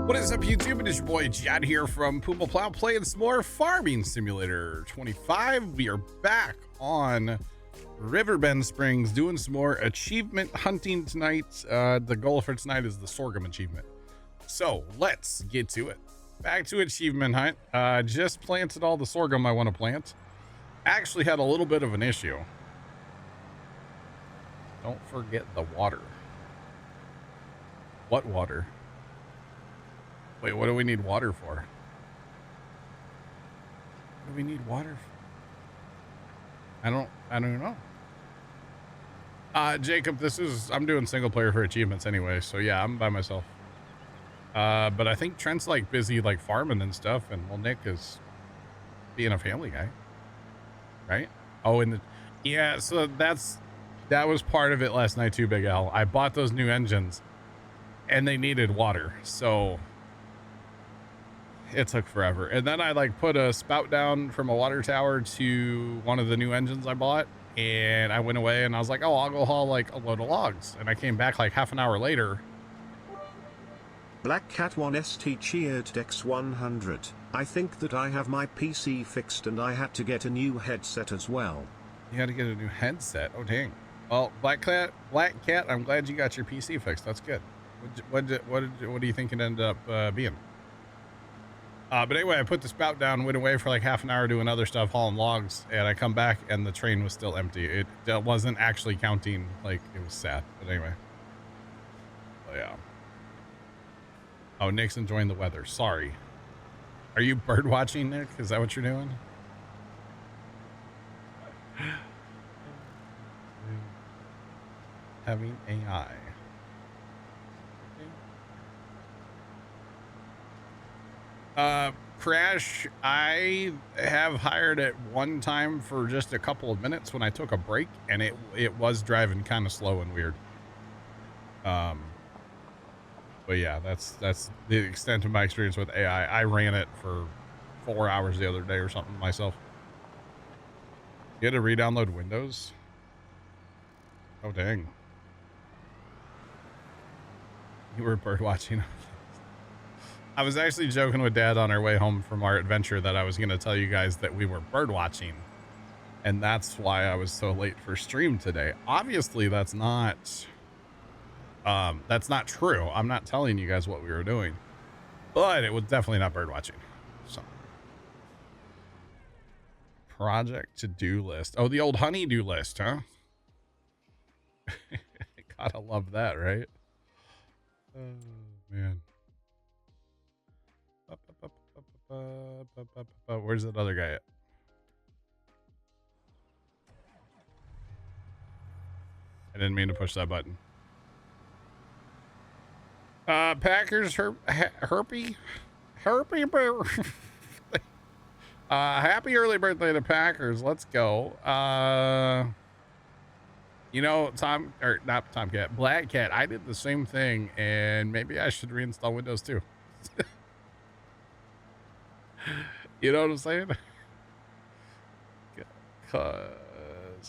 What is up, YouTube? It is your boy Jad here from Puma Plow playing some more Farming Simulator 25. We are back on Riverbend Springs doing some more achievement hunting tonight. The goal for tonight is the sorghum achievement. So let's get to it. Back to achievement hunt. Just planted all the sorghum I want to plant. Actually had a little bit of an issue. Don't forget the water. What water? Wait, what do we need water for? What do we need water for? I don't know. Jacob, I'm doing single player for achievements anyway, so yeah, I'm by myself. But I think Trent's like busy like farming and stuff, and well, Nick is being a family guy, right? Oh, yeah, so that was part of it last night too, Big Al. I bought those new engines and they needed water, so it took forever. And then I like put a spout down from a water tower to one of the new engines I bought, and I went away and I was like, oh, I'll go haul like a load of logs, and I came back like half an hour later. Black Cat 1ST cheered Dex 100. I think that I have my PC fixed and I had to get a new headset as well. You had to get a new headset? Oh dang. Well, Black Cat, I'm glad you got your PC fixed. That's good. What do you think it ended up being? But anyway, I put the spout down, went away for like half an hour doing other stuff, hauling logs, and I come back and the train was still empty. It wasn't actually counting. Like, it was sad. But anyway. Oh, yeah. Oh, Nick's enjoying the weather. Sorry. Are you bird watching, Nick? Is that what you're doing? Having AI. Crash, I have hired it one time for just a couple of minutes when I took a break, and it was driving kind of slow and weird. But yeah, that's the extent of my experience with AI. I ran it for 4 hours the other day or something myself. You had to re-download Windows? Oh, dang. You were bird watching. I was actually joking with Dad on our way home from our adventure that I was going to tell you guys that we were bird watching, and that's why I was so late for stream today. Obviously, that's not true. I'm not telling you guys what we were doing, but it was definitely not bird watching. So, project to-do list. Oh, the old honey-do list, huh? Gotta love that, right? Oh, man. Where's that other guy at? I didn't mean to push that button. Packers herpy happy early birthday to Packers. Let's go. You know, not Tomcat, Black Cat, I did the same thing, and maybe I should reinstall Windows too. You know what I'm saying? Cause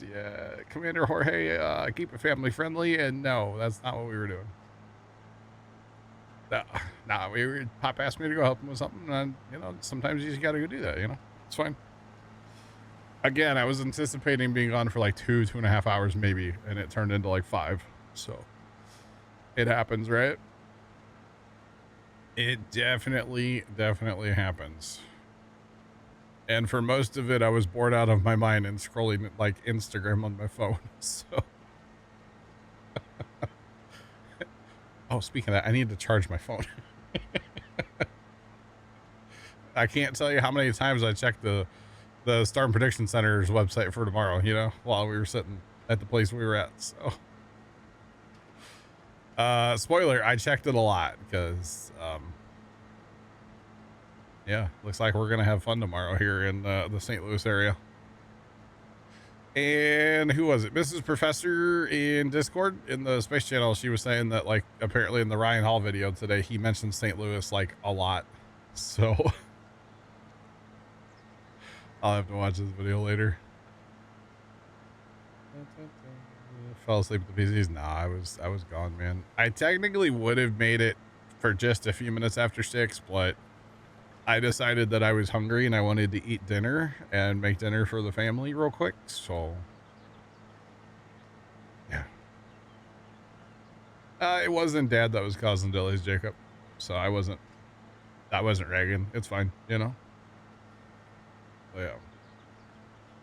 yeah, Commander Jorge, keep it family friendly, and no, that's not what we were doing. Nah, Pop asked me to go help him with something, and you know, sometimes you just gotta go do that, you know? It's fine. Again, I was anticipating being on for like 2.5 hours maybe, and it turned into like 5. So it happens, right? It definitely happens. And for most of it, I was bored out of my mind and scrolling like Instagram on my phone. So, oh, speaking of that, I need to charge my phone. I can't tell you how many times I checked the Storm Prediction Center's website for tomorrow, you know, while we were sitting at the place we were at. So, spoiler, I checked it a lot because, yeah, looks like we're going to have fun tomorrow here in the St. Louis area. And who was it? Mrs. Professor in Discord in the Space Channel. She was saying that, like, apparently in the Ryan Hall video today, he mentioned St. Louis like a lot. So I'll have to watch this video later. Fell asleep at the PCs. Nah, I was gone, man. I technically would have made it for just a few minutes after 6, but I decided that I was hungry and I wanted to eat dinner and make dinner for the family real quick. So, yeah. It wasn't Dad that was causing delays, Jacob. So I wasn't ragging. It's fine, you know? But yeah.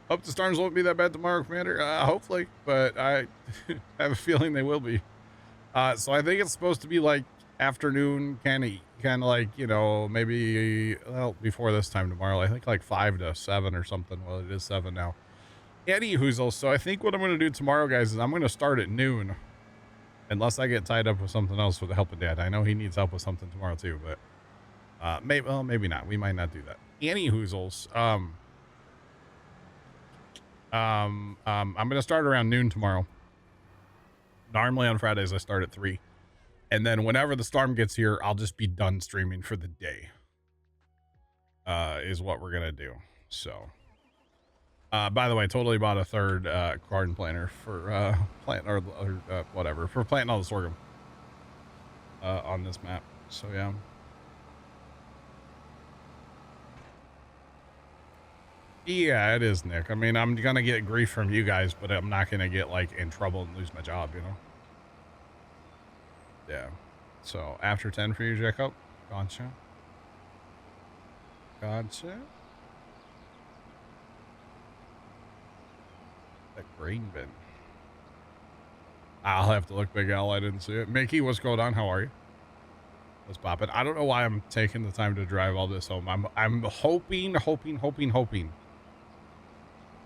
Hope the storms won't be that bad tomorrow, Commander. Hopefully, but I have a feeling they will be. So I think it's supposed to be like afternoon, kind of like, you know, maybe, well, before this time tomorrow. I think like 5 to 7 or something. Well, it is 7 now. Anywho, so I think what I'm going to do tomorrow, guys, is I'm going to start at noon. Unless I get tied up with something else with the help of Dad. I know he needs help with something tomorrow too, but maybe not. We might not do that. Anywhoozles, I'm going to start around noon tomorrow. Normally on Fridays, I start at 3. And then whenever the storm gets here, I'll just be done streaming for the day. Is what we're going to do. So, by the way, totally bought a third garden planter for whatever, for planting all the sorghum on this map. So, yeah. Yeah, it is, Nick. I mean, I'm going to get grief from you guys, but I'm not going to get, like, in trouble and lose my job, you know? Yeah. So, after 10 for you, Jacob? Gotcha. Gotcha. That grain bin. I'll have to look, Big Al. I didn't see it. Mickey, what's going on? How are you? What's poppin'? I don't know why I'm taking the time to drive all this home. I'm hoping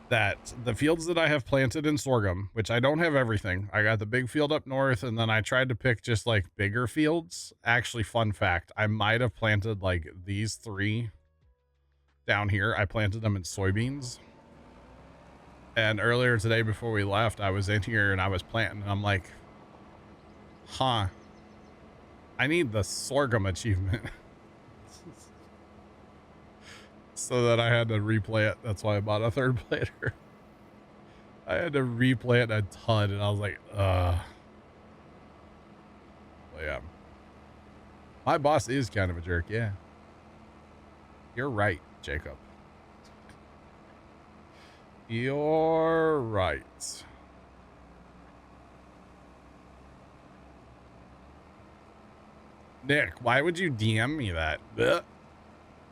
that the fields that I have planted in sorghum, which I don't have everything. I got the big field up north, and then I tried to pick just like bigger fields. Actually, fun fact, I might have planted like these 3 down here. I planted them in soybeans. And earlier today before we left, I was in here and I was planting, and I'm like, huh, I need the sorghum achievement. So that I had to replay it. That's why I bought a third planter. I had to replay it a ton, and I was like, But yeah. My boss is kind of a jerk, yeah. You're right, Jacob. You're right. Nick, why would you DM me that? Blech.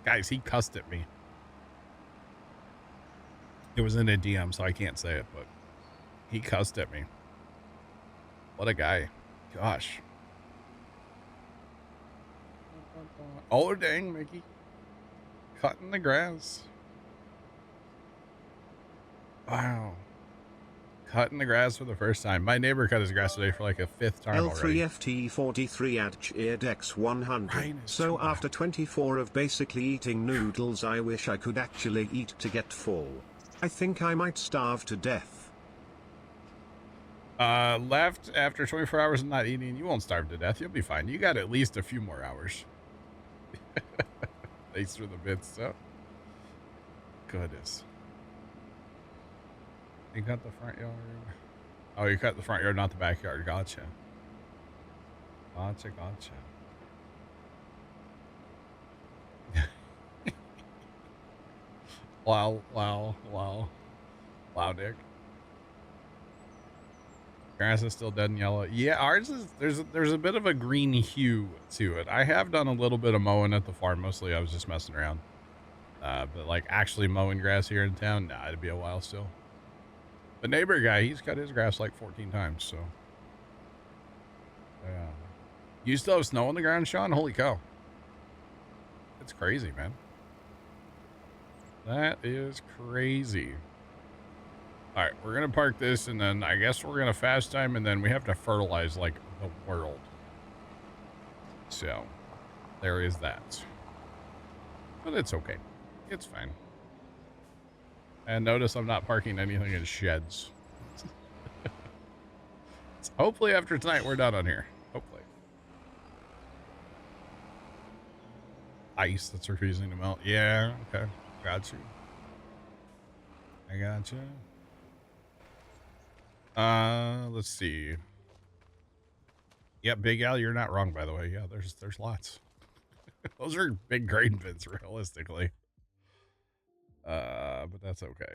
Guys, he cussed at me. It was in a DM, so I can't say it, but he cussed at me. What a guy. Gosh. Oh, dang, Mickey. Cutting the grass. Wow. Cutting the grass for the first time. My neighbor cut his grass today for like a 5th time already. L3FT43 at cheered 100. So after 24 of basically eating noodles, I wish I could actually eat to get full. I think I might starve to death. Left after 24 hours of not eating, you won't starve to death. You'll be fine. You got at least a few more hours. Thanks for the bits, so. Goodness. You cut the front yard. Oh, you cut the front yard, not the backyard. Gotcha. Gotcha. Wow, Dick. Grass is still dead and yellow. Yeah, ours is, there's a bit of a green hue to it. I have done a little bit of mowing at the farm. Mostly I was just messing around. But like actually mowing grass here in town, nah, it'd be a while still. The neighbor guy, he's cut his grass like 14 times, so. Yeah. You still have snow on the ground, Sean? Holy cow. It's crazy, man. That is crazy. All right, we're going to park this, and then I guess we're going to fast time, and then we have to fertilize, like, the world. So, there is that. But it's okay. It's fine. And notice I'm not parking anything in sheds. So hopefully after tonight, we're done on here. Hopefully. Ice that's refusing to melt. Yeah, okay. Got you. I got you. Let's see. Yeah, Big Al, you're not wrong, by the way. Yeah, there's lots. Those are big grain bins, realistically. But that's okay.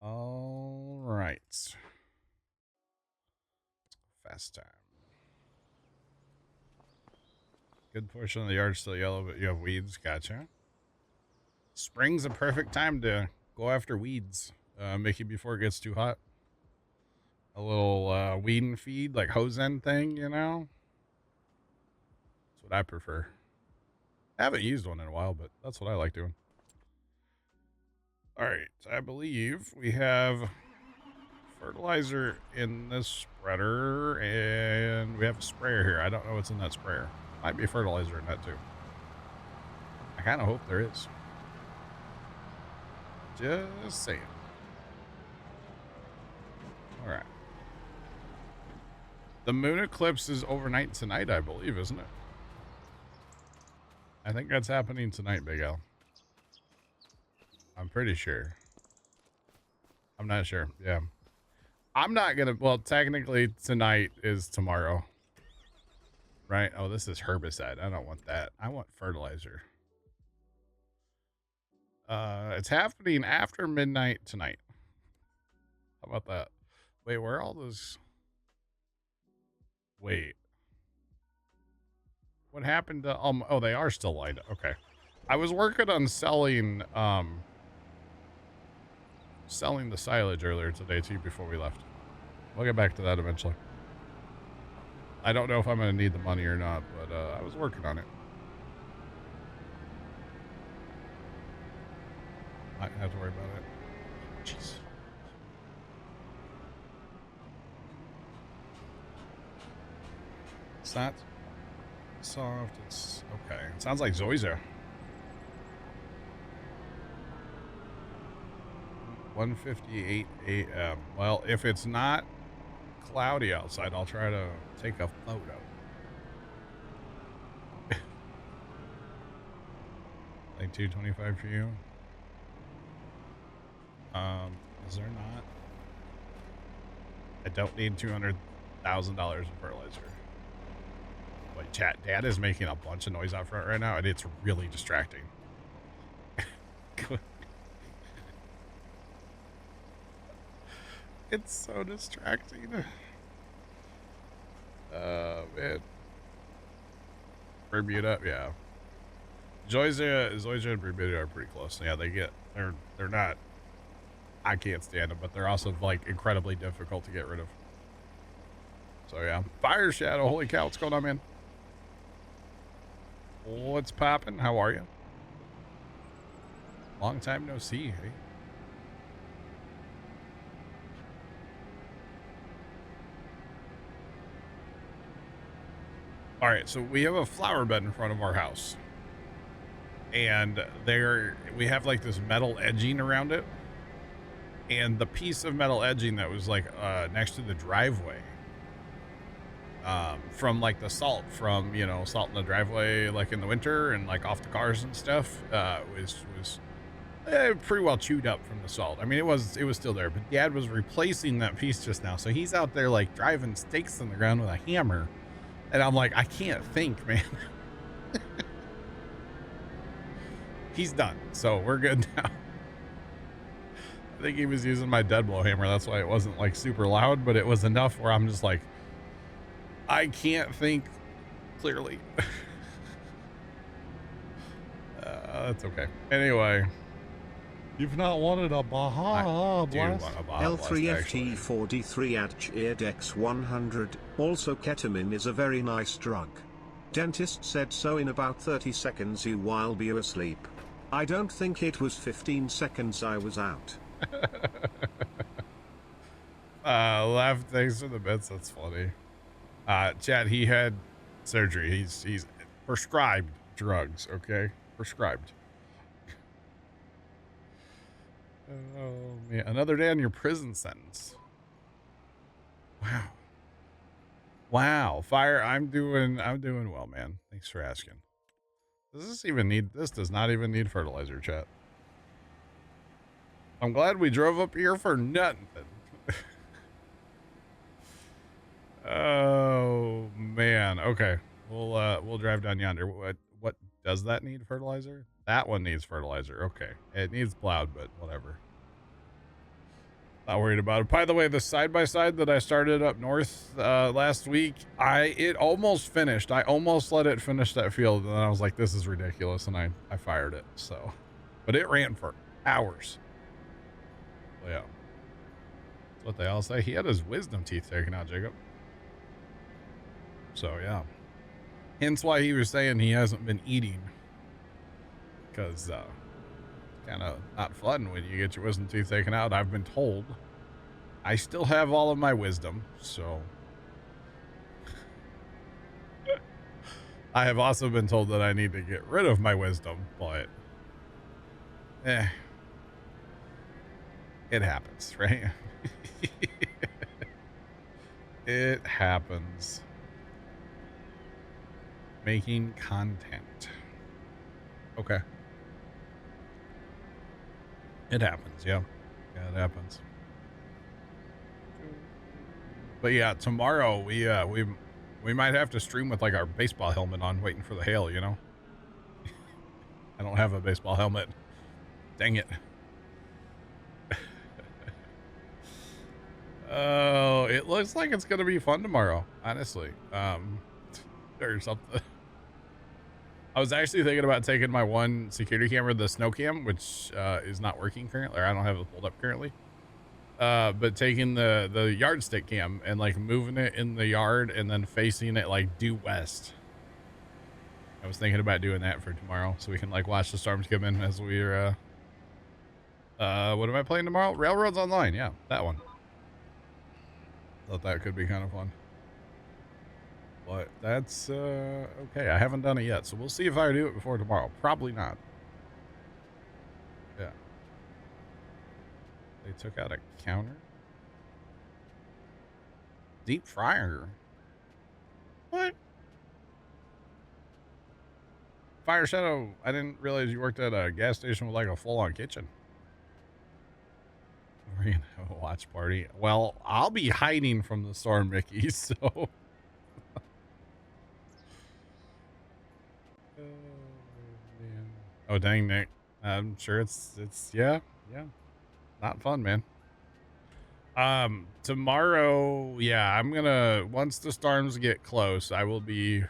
All right. Fast time. Good portion of the yard's still yellow, but you have weeds. Gotcha. Spring's a perfect time to go after weeds, Mickey, before it gets too hot. A little weed and feed, like hose end thing, you know? That's what I prefer. I haven't used one in a while, but that's what I like doing. All right, I believe we have fertilizer in this spreader, and we have a sprayer here. I don't know what's in that sprayer. Might be fertilizer in that too. I kind of hope there is. Just saying. All right. The moon eclipse is overnight tonight, I believe, isn't it? I think that's happening tonight, Big Al. I'm pretty sure. I'm not sure. Yeah. I'm not gonna, well, technically tonight is tomorrow. Right? Oh, this is herbicide. I don't want that. I want fertilizer. It's happening after midnight tonight. How about that? Wait, where are all those? Wait. What happened to, oh, they are still lined up. Okay. I was working on selling the silage earlier today too before we left. We'll get back to that eventually. I don't know if I'm going to need the money or not, but I was working on it. I don't have to worry about it. Jeez. It's not soft. It's okay. It sounds like Zoysia. 1:58 a.m. Well, if it's not cloudy outside, I'll try to take a photo. Like 225 for you. Is there not? I don't need $200,000 in fertilizer. But chat, Dad is making a bunch of noise out front right now, and it's really distracting. It's so distracting. Man. Bermuda, yeah. Zoysia and Bermuda are pretty close. Yeah, they're not, I can't stand them, but they're also like incredibly difficult to get rid of. So yeah. Fire Shadow, holy cow, what's going on, man? What's poppin'? How are you? Long time no see, hey? All right, so we have a flower bed in front of our house. And we have like this metal edging around it. And the piece of metal edging that was like next to the driveway, from like the salt from, you know, salt in the driveway, like in the winter and like off the cars and stuff, was pretty well chewed up from the salt. I mean, it was still there, but Dad was replacing that piece just now. So he's out there like driving stakes in the ground with a hammer. And I'm like, I can't think, man. He's done. So we're good now. I think he was using my dead blow hammer. That's why it wasn't like super loud, but it was enough where I'm just like, I can't think clearly. That's okay. Anyway, you've not wanted a Baja Blast? L3FT43 at Cheerdex 100. Also, ketamine is a very nice drug. Dentist said so in about 30 seconds you while be asleep. I don't think it was 15 seconds I was out. Laugh, thanks for the bits. That's funny. Chad, he had surgery. He's prescribed drugs, okay? Prescribed. Oh man, another day on your prison sentence. Wow. Fire, I'm doing well, man. Thanks for asking. This does not even need fertilizer, chat. I'm glad we drove up here for nothing. Oh man. Okay. We'll drive down yonder. What does that need fertilizer? That one needs fertilizer. Okay. It needs plowed, but whatever. Not worried about it. By the way, the side-by-side that I started up north last week, it almost finished. I almost let it finish that field, and then I was like, this is ridiculous, and I fired it. So, but it ran for hours. So, yeah. That's what they all say. He had his wisdom teeth taken out, Jacob. So, yeah. Hence why he was saying he hasn't been eating. Because, kind of not fun when you get your wisdom teeth taken out. I've been told I still have all of my wisdom, so I have also been told that I need to get rid of my wisdom, but it happens, right? It happens. Making content. Okay. It happens, yeah. Yeah, it happens. But yeah, tomorrow we might have to stream with like our baseball helmet on, waiting for the hail, you know? I don't have a baseball helmet. Dang it. Oh, it looks like it's gonna be fun tomorrow, honestly. Or something. I was actually thinking about taking my one security camera, the snow cam, which is not working currently, or I don't have it pulled up currently. But taking the yardstick cam and like moving it in the yard and then facing it like due west. I was thinking about doing that for tomorrow, so we can like watch the storms come in as we're what am I playing tomorrow? Railroads Online, yeah, that one. Thought that could be kind of fun. But that's okay. I haven't done it yet, so we'll see if I do it before tomorrow. Probably not. Yeah. They took out a counter. Deep fryer. What? Fire Shadow, I didn't realize you worked at a gas station with like a full-on kitchen. We're gonna have a watch party. Well, I'll be hiding from the storm, Mickey, so. Oh, man. Oh, dang, Nick. I'm sure it's yeah. Not fun, man. Tomorrow, yeah, I'm gonna, once the storms get close, I will be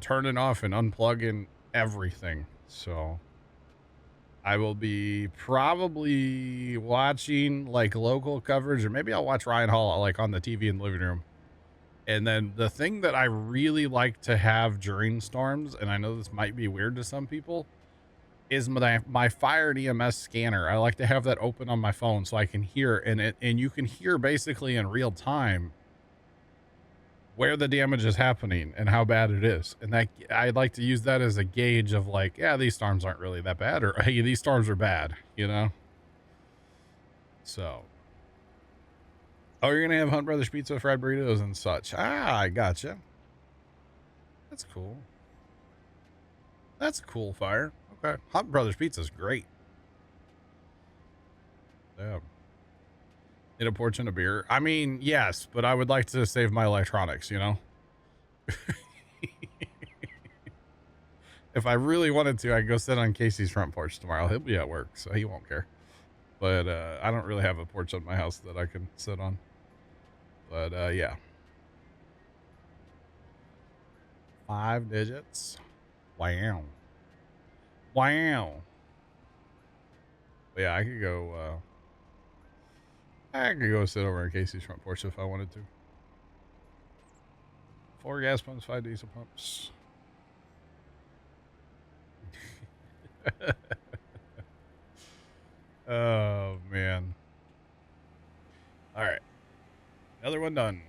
turning off and unplugging everything. So I will be probably watching like local coverage, or maybe I'll watch Ryan Hall like on the TV in the living room. And then the thing that I really like to have during storms, and I know this might be weird to some people, is my fire and EMS scanner. I like to have that open on my phone so I can hear, and you can hear basically in real time where the damage is happening and how bad it is. And that I'd like to use that as a gauge of like, yeah, these storms aren't really that bad, or hey, these storms are bad, you know? So, oh, you're gonna have Hunt Brothers Pizza, fried burritos and such. Ah, I gotcha. That's cool. That's a cool fire. Okay. Hunt Brothers Pizza is great. Yeah. In a porch and a beer. I mean, yes, but I would like to save my electronics, you know? If I really wanted to, I'd go sit on Casey's front porch tomorrow. He'll be at work, so he won't care. But I don't really have a porch on my house that I can sit on. But yeah. 5 digits. Wow. Wow. But yeah, I could go sit over in Casey's front porch if I wanted to. 4 gas pumps, 5 diesel pumps. Oh man. All right. Another one done.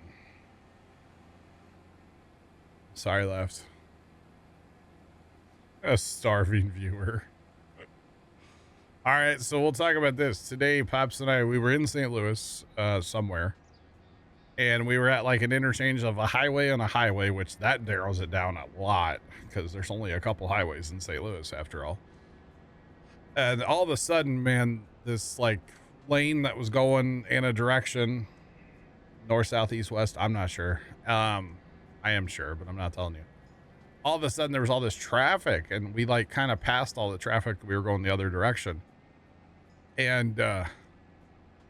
Sorry, left. A starving viewer. All right, so we'll talk about this. Today, Pops and I, we were in St. Louis somewhere. And we were at like an interchange of a highway and a highway, which that narrows it down a lot because there's only a couple highways in St. Louis after all. And all of a sudden, man, this like lane that was going in a direction, north, south, east, west, I'm not sure. I am sure, but I'm not telling you. All of a sudden there was all this traffic, and we like kind of passed all the traffic. We were going the other direction. And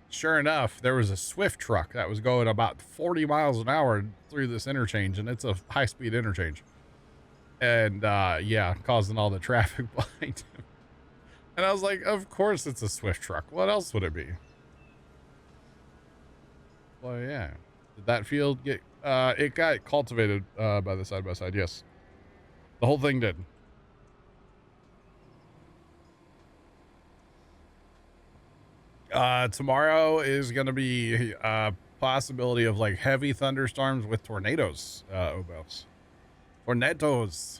sure enough, there was a Swift truck that was going about 40 miles an hour through this interchange, and it's a high-speed interchange. And yeah, causing all the traffic behind him. And I was like, of course it's a Swift truck. What else would it be? Well, yeah. Did that field get, it got cultivated by the side-by-side, yes. The whole thing did. Tomorrow is going to be a possibility of like heavy thunderstorms with tornadoes, Obels. Tornadoes.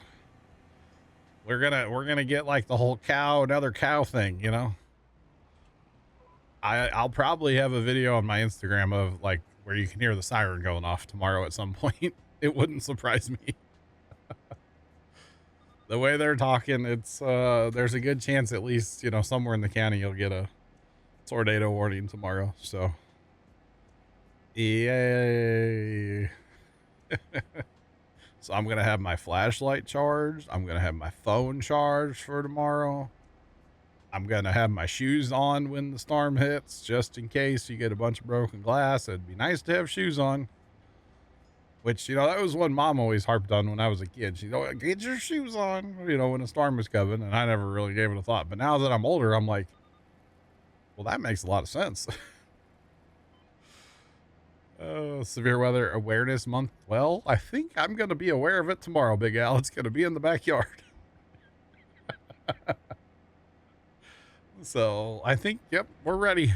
We're gonna get like the whole another cow thing, you know. I'll probably have a video on my Instagram of like where you can hear the siren going off tomorrow at some point. It wouldn't surprise me. The way they're talking, it's there's a good chance at least, you know, somewhere in the county you'll get a tornado warning tomorrow. So yay. So I'm gonna have my flashlight charged. I'm gonna have my phone charged for tomorrow. I'm gonna have my shoes on when the storm hits, just in case you get a bunch of broken glass. It'd be nice to have shoes on. Which, you know, that was one Mom always harped on when I was a kid. She'd always, get your shoes on, you know, when a storm was coming, and I never really gave it a thought. But now that I'm older, I'm like, well, that makes a lot of sense. Severe weather awareness month. Well, I think I'm going to be aware of it tomorrow, Big Al. It's going to be in the backyard. So I think, yep, we're ready.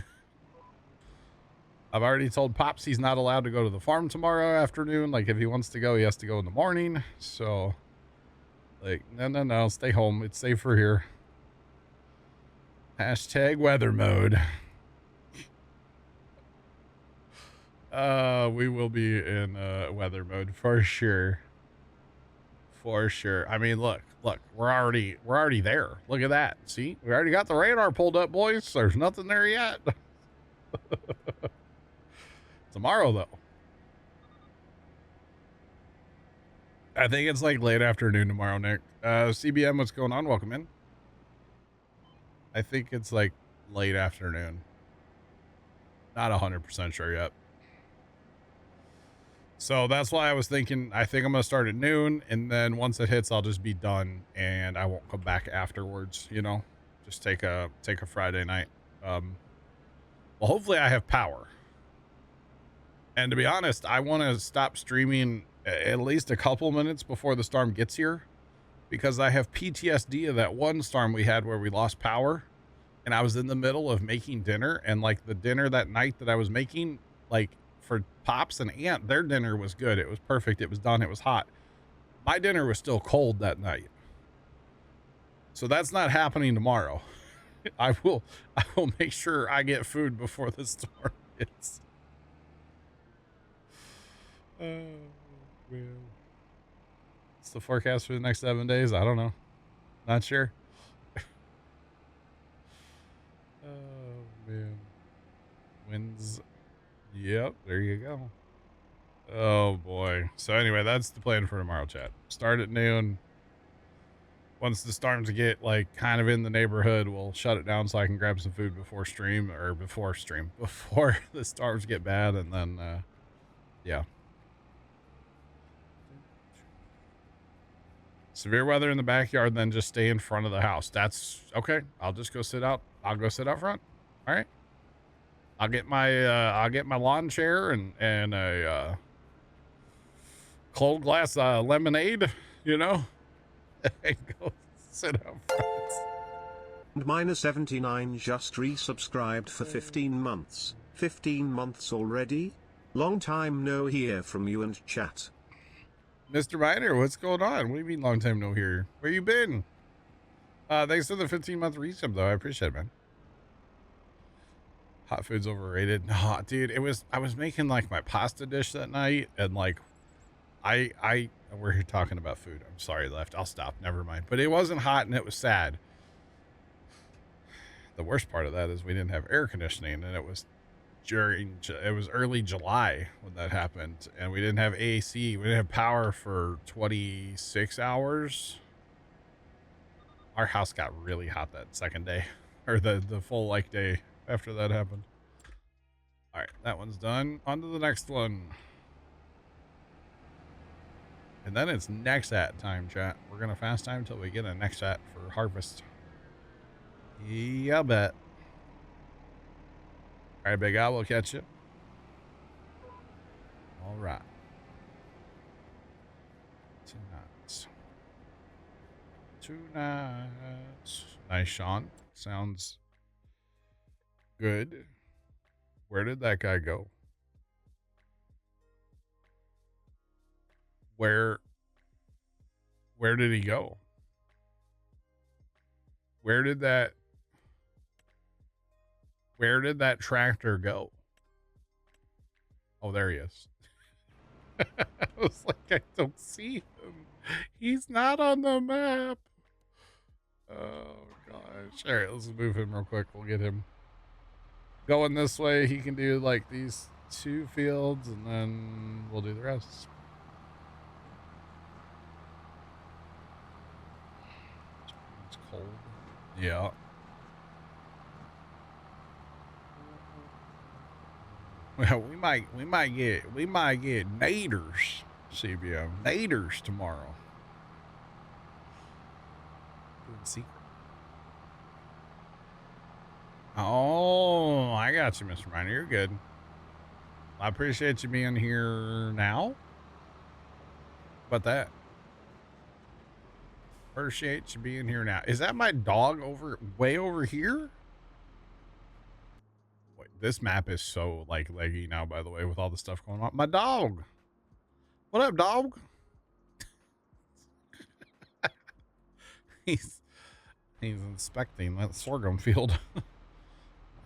I've already told Pops he's not allowed to go to the farm tomorrow afternoon. Like if he wants to go, he has to go in the morning. So like, no, stay home. It's safer here. Hashtag weather mode. We will be in weather mode for sure. For sure. I mean, look, we're already there. Look at that. See, we already got the radar pulled up, boys. There's nothing there yet. Tomorrow, though, I think it's like late afternoon tomorrow, Nick. CBM, what's going on? Welcome in. I think it's like late afternoon. Not 100% sure yet. So that's why I was thinking, I think I'm going to start at noon, and then once it hits, I'll just be done and I won't come back afterwards, you know, just take a Friday night. Well, hopefully I have power. And to be honest, I want to stop streaming at least a couple minutes before the storm gets here, because I have PTSD of that one storm we had where we lost power, and I was in the middle of making dinner, and like the dinner that night that I was making, like for Pops and Aunt, their dinner was good. It was perfect. It was done. It was hot. My dinner was still cold that night. So that's not happening tomorrow. I will make sure I get food before the storm hits. Oh, man. What's the forecast for the next 7 days? I don't know. Not sure. Oh, man. Winds. Yep, there you go. Oh, boy. So anyway, that's the plan for tomorrow, chat. Start at noon. Once the storms get, like, kind of in the neighborhood, we'll shut it down so I can grab some food before the storms get bad, and then, yeah. Severe weather in the backyard, then just stay in front of the house. That's okay. I'll just go sit out. I'll go sit out front. All right. I'll get my lawn chair and a cold glass lemonade, you know, and go sit out front. And Miner79 just resubscribed for 15 months. 15 months already? Long time no hear from you and chat. Mr. Miner, what's going on? What do you mean long time no hear? Where you been? Thanks for the 15-month resub, though. I appreciate it, man. Hot food's overrated. No, dude, I was making like my pasta dish that night, and like we're here talking about food. I'm sorry, Left. I'll stop. Never mind. But it wasn't hot and it was sad. The worst part of that is we didn't have air conditioning, and it was it was early July when that happened, and we didn't have AC. We didn't have power for 26 hours. Our house got really hot that second day, or the full like day after that happened. All right, that one's done. On to the next one. And then it's next at time, chat. We're gonna fast time until we get a next at for harvest. Yeah, bet. All right, Big Al, we'll catch you. All right. Tonight. Nice, Sean. Sounds good. Where did that guy go? Where did he go? Where did that tractor go? Oh, there he is. I was like, I don't see him. He's not on the map. Oh, gosh. All right, let's move him real quick. We'll get him going this way. He can do like these 2 fields, and then we'll do the rest. It's cold. Yeah. Well, we might get naders, CBO. Naders tomorrow. Doing secret. Oh, I got you, Mr. Miner. You're good. I appreciate you being here now. But that. Appreciate you being here now. Is that my dog way over here? Wait, this map is so like leggy now, by the way, with all the stuff going on. My dog. What up, dog? he's inspecting that sorghum field.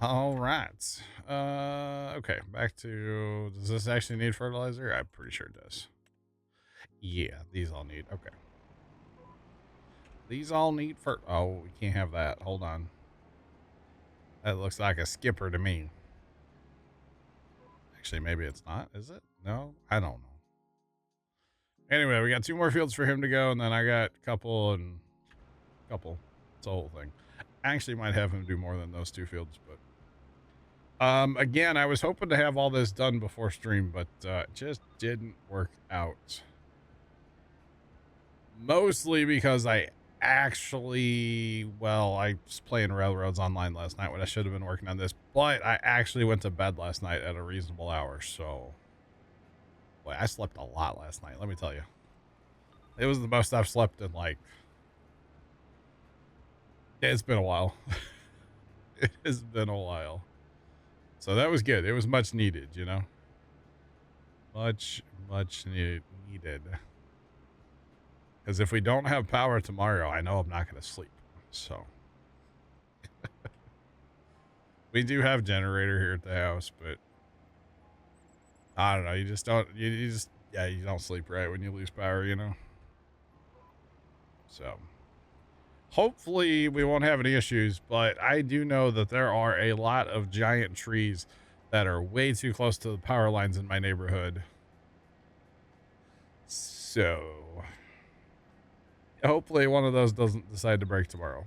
All right. Okay, back to, does this actually need fertilizer? I'm pretty sure it does. Yeah, these all need, okay. These all need oh, we can't have that. Hold on. That looks like a skipper to me. Actually, maybe it's not, is it? No, I don't know. Anyway, we got 2 more fields for him to go, and then I got a couple. It's a whole thing. I actually might have him do more than those 2 fields, but again, I was hoping to have all this done before stream, but it just didn't work out. Mostly because I was playing Railroads Online last night when I should have been working on this, but I actually went to bed last night at a reasonable hour, so boy, I slept a lot last night, let me tell you. It was the most I've slept in like, it's been a while. It has been a while. So that was good. It was much needed, you know? Much needed. Because if we don't have power tomorrow, I know I'm not going to sleep. So. We do have generator here at the house, but I don't know. You just don't, you don't sleep right when you lose power, you know? So. Hopefully we won't have any issues, but I do know that there are a lot of giant trees that are way too close to the power lines in my neighborhood. So hopefully one of those doesn't decide to break tomorrow.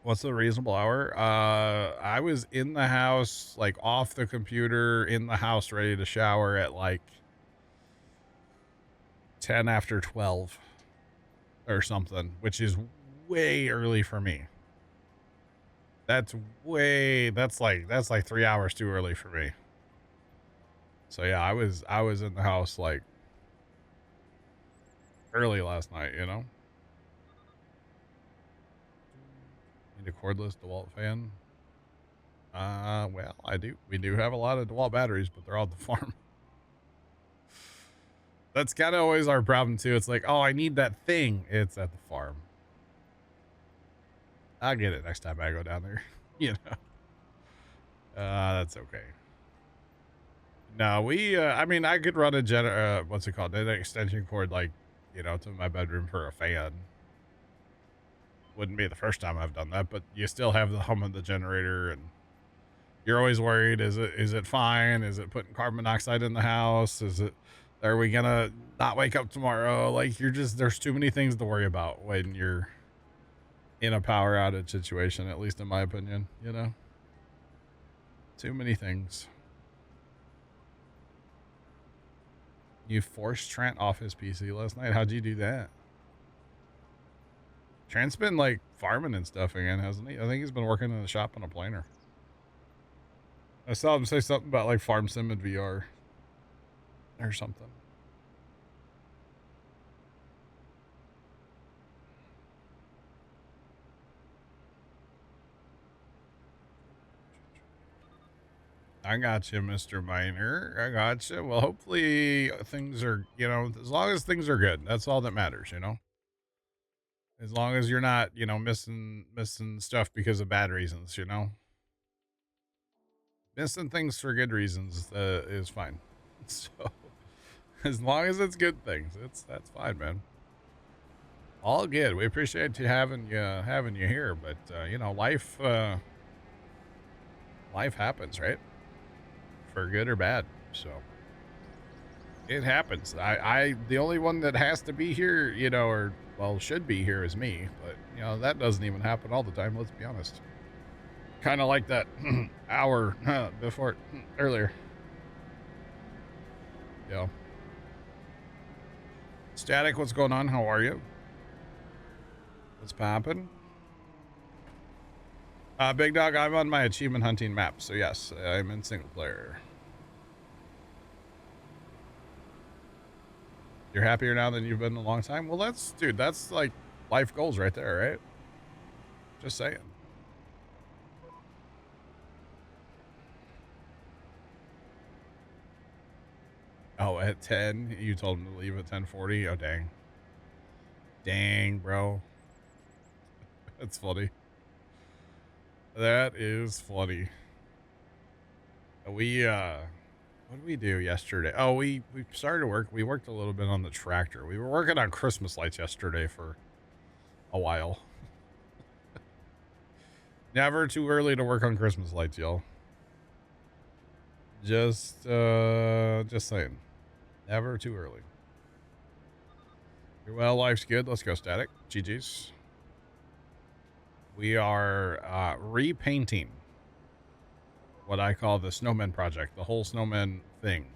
What's the reasonable hour? I was in the house, like off the computer, in the house, ready to shower at like 10 after 12. Or something, which is way early for me. That's like 3 hours too early for me. So yeah, I was in the house like early last night, you know. Need a cordless DeWalt fan. Well, we do have a lot of DeWalt batteries, but they're all at the farm. That's kind of always our problem too. It's like, oh, I need that thing. It's at the farm. I'll get it next time I go down there. You know. That's okay. No, I mean, I could run a what's it called? An extension cord, like, you know, to my bedroom for a fan. Wouldn't be the first time I've done that, but you still have the hum of the generator, and You're always worried. Is it fine? Is it putting carbon monoxide in the house? Are we gonna not wake up tomorrow? Like there's too many things to worry about when you're in a power outage situation, at least in my opinion, you know? Too many things. You forced Trent off his PC last night. How'd you do that? Trent's been like farming and stuff again, hasn't he? I think he's been working in the shop on a planer. I saw him say something about like farm sim and VR or something. I got you, Mr. Miner. I got you. Well, hopefully things are, you know, as long as things are good, that's all that matters, you know? As long as you're not, you know, missing stuff because of bad reasons, you know? Missing things for good reasons is fine. So, as long as it's good things, that's fine, man. All good. We appreciate you having you here, but you know, life happens, right? For good or bad. So it happens. I the only one that has to be here, you know, or well, should be here is me, but you know, that doesn't even happen all the time, let's be honest. Kind of like that hour before earlier. Yeah. Static, what's going on? How are you? What's poppin'? Big Dog, I'm on my achievement hunting map, so yes, I'm in single player. You're happier now than you've been in a long time? Well, that's like life goals right there, right? Just saying. Oh, at 10? You told him to leave at 10:40? Oh, dang. Dang, bro. That's funny. That is funny. What did we do yesterday? Oh, we started to work. We worked a little bit on the tractor. We were working on Christmas lights yesterday for a while. Never too early to work on Christmas lights, y'all. Just saying. Never too early. You're well, life's good. Let's go, Static. GG's. We are repainting what I call the snowman project, the whole snowman thing.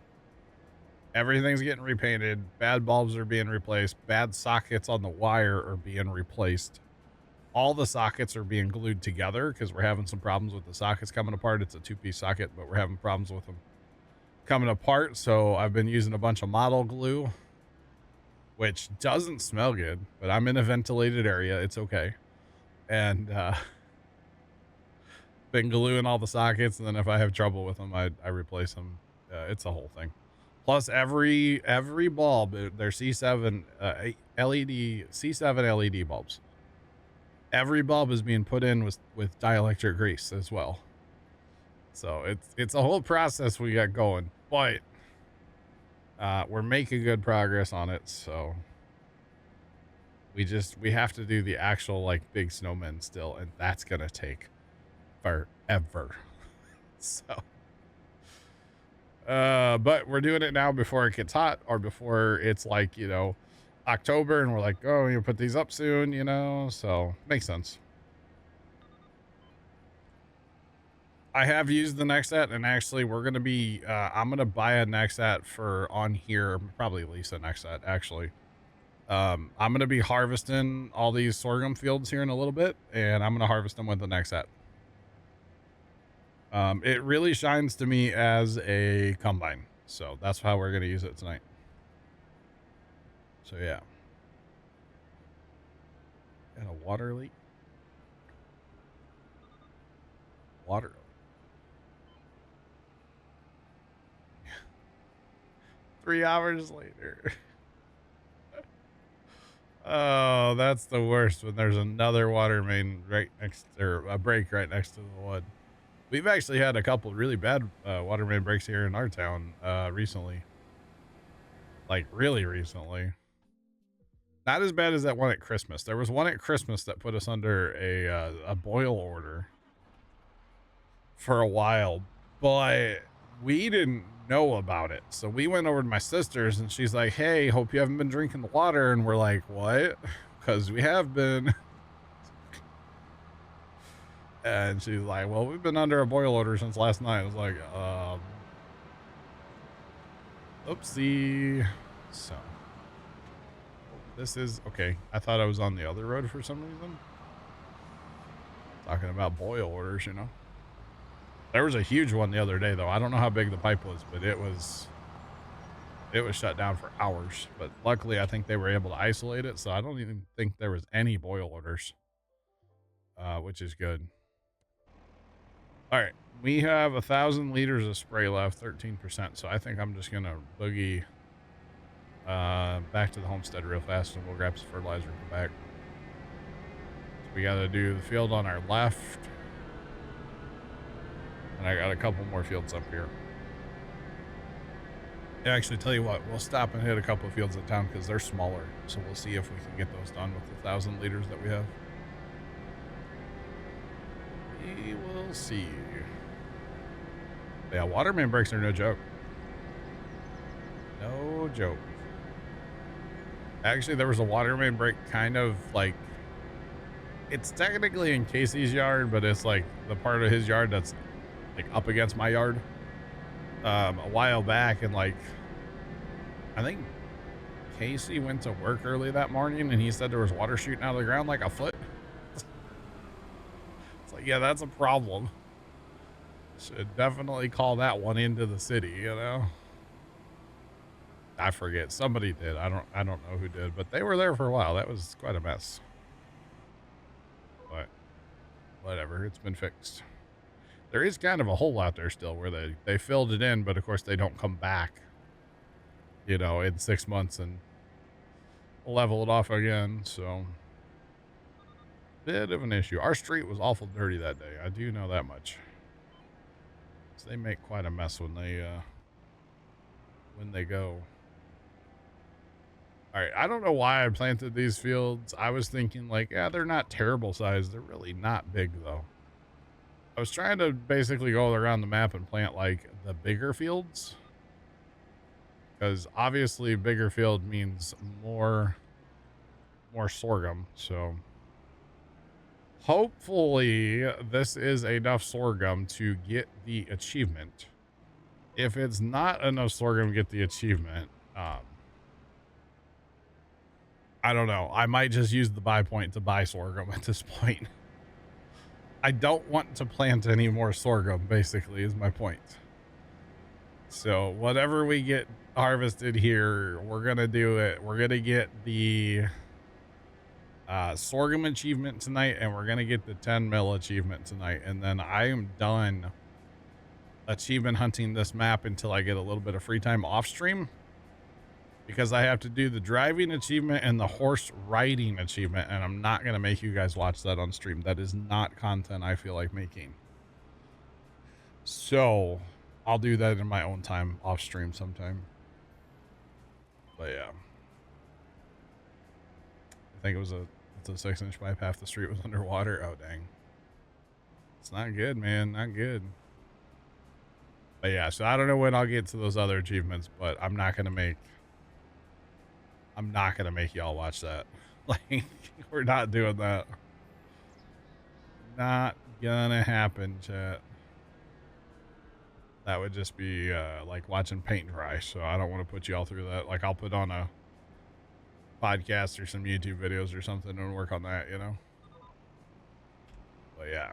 Everything's getting repainted. Bad bulbs are being replaced. Bad sockets on the wire are being replaced. All the sockets are being glued together because we're having some problems with the sockets coming apart. It's a two-piece socket, but we're having problems with them coming apart. So I've been using a bunch of model glue, which doesn't smell good, but I'm in a ventilated area. It's okay. And been gluing all the sockets, and then if I have trouble with them, I replace them. It's a whole thing. Plus every bulb, they're C7 LED C7 LED bulbs. Every bulb is being put in with dielectric grease as well. So it's a whole process we got going, but we're making good progress on it. So we have to do the actual like big snowmen still, and that's gonna take forever. So but we're doing it now before it gets hot, or before it's like, you know, October and we're like, oh, you put these up soon, you know, so makes sense. I have used the Nexat, and actually we're going to be, I'm going to buy a Nexat for on here, probably lease a Nexat actually. I'm going to be harvesting all these sorghum fields here in a little bit, and I'm going to harvest them with the Nexat. It really shines to me as a combine, so that's how we're going to use it tonight. So yeah. And a water leak. Water. 3 hours later. Oh, that's the worst when there's another water main right next, or a break right next to the one. We've actually had a couple really bad water main breaks here in our town recently. Like really recently. Not as bad as that one at Christmas. There was one at Christmas that put us under a boil order. for a while, but we didn't know about it. So we went over to my sister's and she's like, hey, hope you haven't been drinking the water. And we're like, what? Because we have been. And she's like, well, we've been under a boil order since last night. I was like, oopsie. So this is okay. I thought I was on the other road for some reason. Talking about boil orders, you know. There was a huge one the other day though. I don't know how big the pipe was, but it was shut down for hours. But luckily I think they were able to isolate it, so I don't even think there was any boil orders. Which is good. All right, we have 1,000 liters of spray left, 13%. So I think I'm just gonna boogie back to the homestead real fast, and we'll grab some fertilizer and come back. So we got to do the field on our left, and I got a couple more fields up here. Actually, tell you what, we'll stop and hit a couple of fields in town because they're smaller. So we'll see if we can get those done with the 1,000 liters that we have. We will see. Yeah, water main breaks are no joke. No joke. Actually, there was a water main break kind of like, it's technically in Casey's yard, but it's like the part of his yard that's like up against my yard. A while back, and like, I think Casey went to work early that morning and he said there was water shooting out of the ground like a foot. It's like, yeah, that's a problem. Should definitely call that one into the city, you know. I forget, somebody did. I don't know who did, but they were there for a while. That was quite a mess. But whatever, it's been fixed. There is kind of a hole out there still where they filled it in, but of course they don't come back, you know, in 6 months and level it off again. So bit of an issue. Our street was awful dirty that day. I do know that much. So they make quite a mess when they go. All right, I don't know why I planted these fields. I was thinking like, yeah, they're not terrible size. They're really not big though. I was trying to basically go around the map and plant like the bigger fields, because obviously bigger field means more sorghum. So hopefully this is enough sorghum to get the achievement. If it's not enough sorghum to get the achievement, I don't know. I might just use the buy point to buy sorghum at this point. I don't want to plant any more sorghum, basically, is my point. So whatever we get harvested here, we're going to do it. We're going to get the sorghum achievement tonight, and we're going to get the 10 mil achievement tonight. And then I am done achievement hunting this map until I get a little bit of free time off stream, because I have to do the driving achievement and the horse riding achievement, and I'm not going to make you guys watch that on stream. That is not content I feel like making. So I'll do that in my own time off stream sometime. But yeah, I think it's a 6-inch pipe. Half the street was underwater. Oh, dang. It's not good, man. Not good. But yeah, so I don't know when I'll get to those other achievements, but I'm not going to make y'all watch that. Like, we're not doing that. Not gonna happen, chat. That would just be like watching paint dry. So I don't want to put you all through that. Like, I'll put on a podcast or some YouTube videos or something and work on that, you know? But yeah.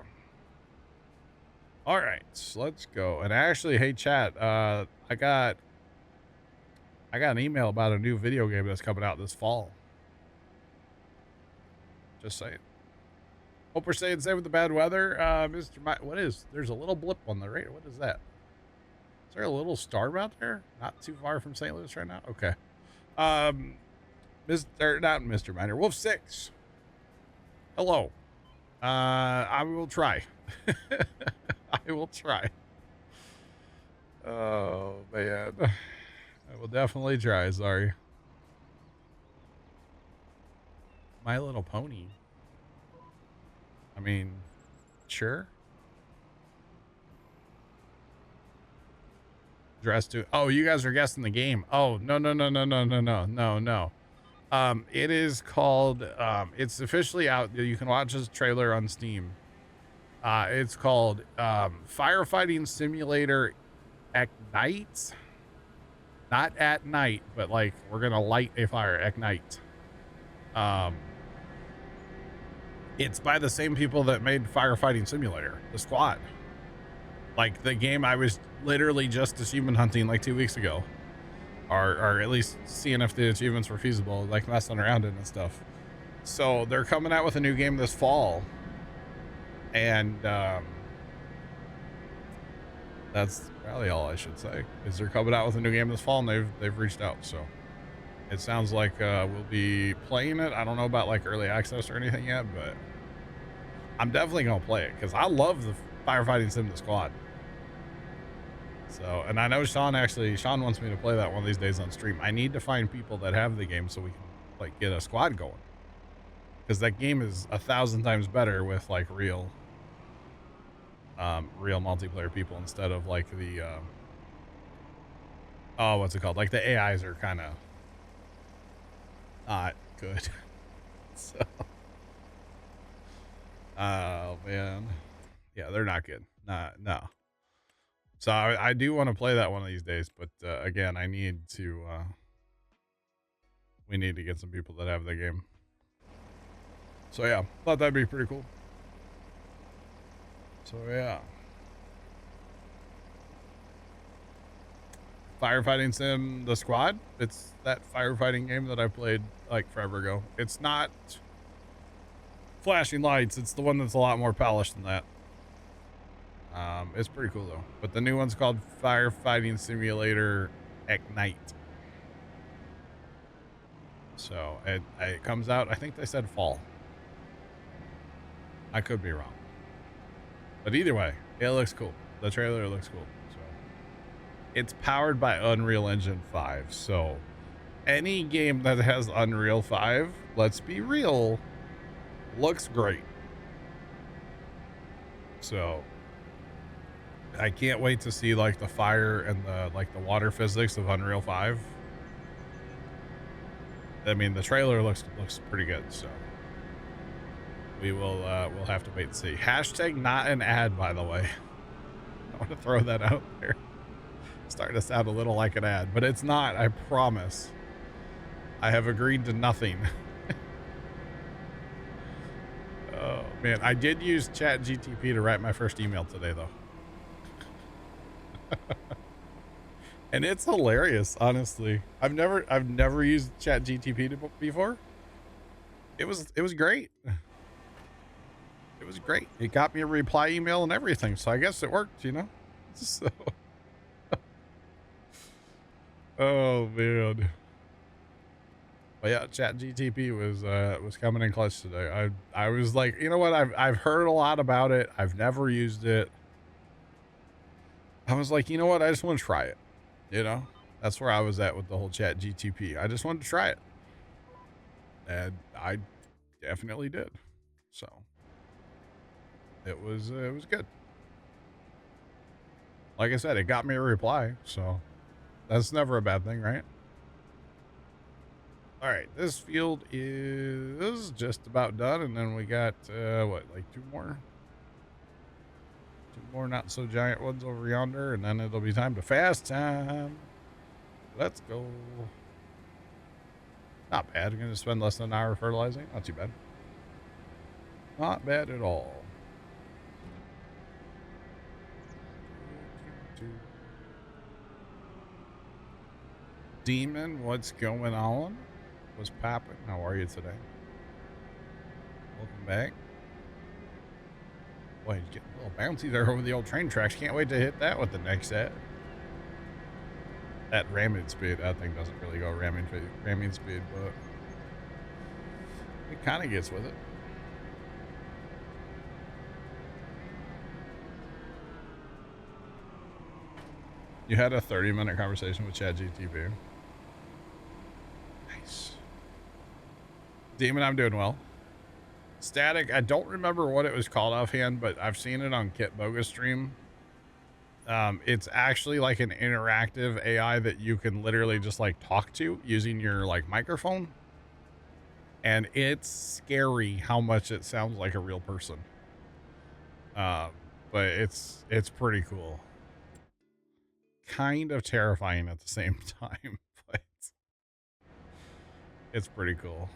All right, so let's go. And actually, hey chat, I got an email about a new video game that's coming out this fall. Just saying. Hope we're staying safe with the bad weather. There's a little blip on the radar. What is that? Is there a little storm out there? Not too far from St. Louis right now? Okay. Not Mr. Miner. Wolf 6. Hello. I will try. I will try. Oh, man. I will definitely try. Sorry. My Little Pony. I mean, sure. dressed to. Oh, you guys are guessing the game. Oh, no, no, no, no, no, no, no, no, no. It is called, it's officially out. You can watch this trailer on Steam. It's called, Firefighting Simulator Ignite. Not at night, but like, we're gonna light a fire, Ignite. It's by the same people that made Firefighting Simulator, the squad. Like the game I was literally just achievement hunting like 2 weeks ago. Or at least seeing if the achievements were feasible, like messing around in and stuff. So they're coming out with a new game this fall. And that's probably all I should say, is they're coming out with a new game this fall, and they've reached out. So it sounds like we'll be playing it. I don't know about like early access or anything yet, but I'm definitely gonna play it because I love the firefighting sim, the squad. So, and I know Sean wants me to play that one of these days on stream. I need to find people that have the game so we can like get a squad going, because that game is 1,000 times better with like real multiplayer people instead of like the oh, what's it called? Like the AIs are kind of not good. So, oh man, yeah, they're not good. No. So I do want to play that one of these days, but again, we need to get some people that have the game. So yeah, thought that'd be pretty cool. So yeah. Firefighting sim, the squad. It's that firefighting game that I played like forever ago. It's not flashing lights. It's the one that's a lot more polished than that. It's pretty cool though. But the new one's called Firefighting Simulator Ignite. So it comes out, I think they said fall. I could be wrong. But either way, it looks cool. The trailer looks cool. So it's powered by Unreal Engine 5. So any game that has Unreal 5, let's be real, looks great. So I can't wait to see like the fire and the like the water physics of Unreal 5. I mean, the trailer looks pretty good, so we will we'll have to wait and see. Hashtag not an ad, by the way. I want to throw that out there. Starting to sound a little like an ad, but it's not, I promise. I have agreed to nothing. Oh man, I did use ChatGTP to write my first email today though. And it's hilarious, honestly. I've never used ChatGTP before. It was great. It was great. It got me a reply email and everything, so I guess it worked, you know. So oh man. But yeah, ChatGTP was coming in clutch today. I was like, you know what? I've heard a lot about it. I've never used it. I was like, you know what? I just want to try it. You know, that's where I was at with the whole ChatGTP. I just wanted to try it, and I definitely did. So it was good. Like I said, it got me a reply, so that's never a bad thing, right? All right, this field is just about done, and then we got what, like two more not so giant ones over yonder, and then it'll be time to fast time. Let's go. Not bad. I'm gonna spend less than an hour fertilizing. Not too bad. Not bad at all. Demon, what's going on? What's poppin'? How are you today? Welcome back. Boy, he's getting a little bouncy there over the old train tracks. Can't wait to hit that with the next set. That ramming speed, that thing doesn't really go ramming speed, but it kind of gets with it. You had a 30-minute conversation with ChatGTP. Nice. Demon, I'm doing well. Static, I don't remember what it was called offhand, but I've seen it on Kit Bogus stream. It's actually like an interactive AI that you can literally just like talk to using your like microphone. And it's scary how much it sounds like a real person. But it's pretty cool. Kind of terrifying at the same time, but it's pretty cool.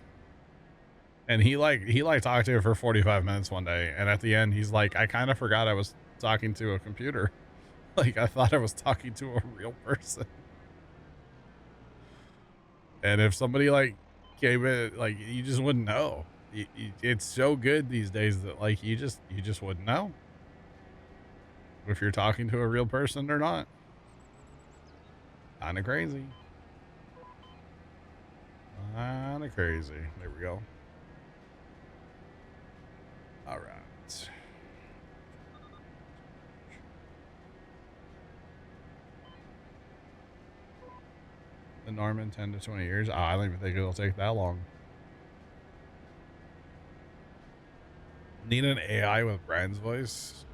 And he talked to her for 45 minutes one day, and at the end he's like, I kind of forgot I was talking to a computer. Like, I thought I was talking to a real person. And if somebody like came in, like, you just wouldn't know. It's so good these days that like you just wouldn't know if you're talking to a real person or not. Kind of crazy. Kind of crazy. There we go. All right. The Norman 10 to 20 years. Oh, I don't even think it'll take that long. Need an AI with Brian's voice.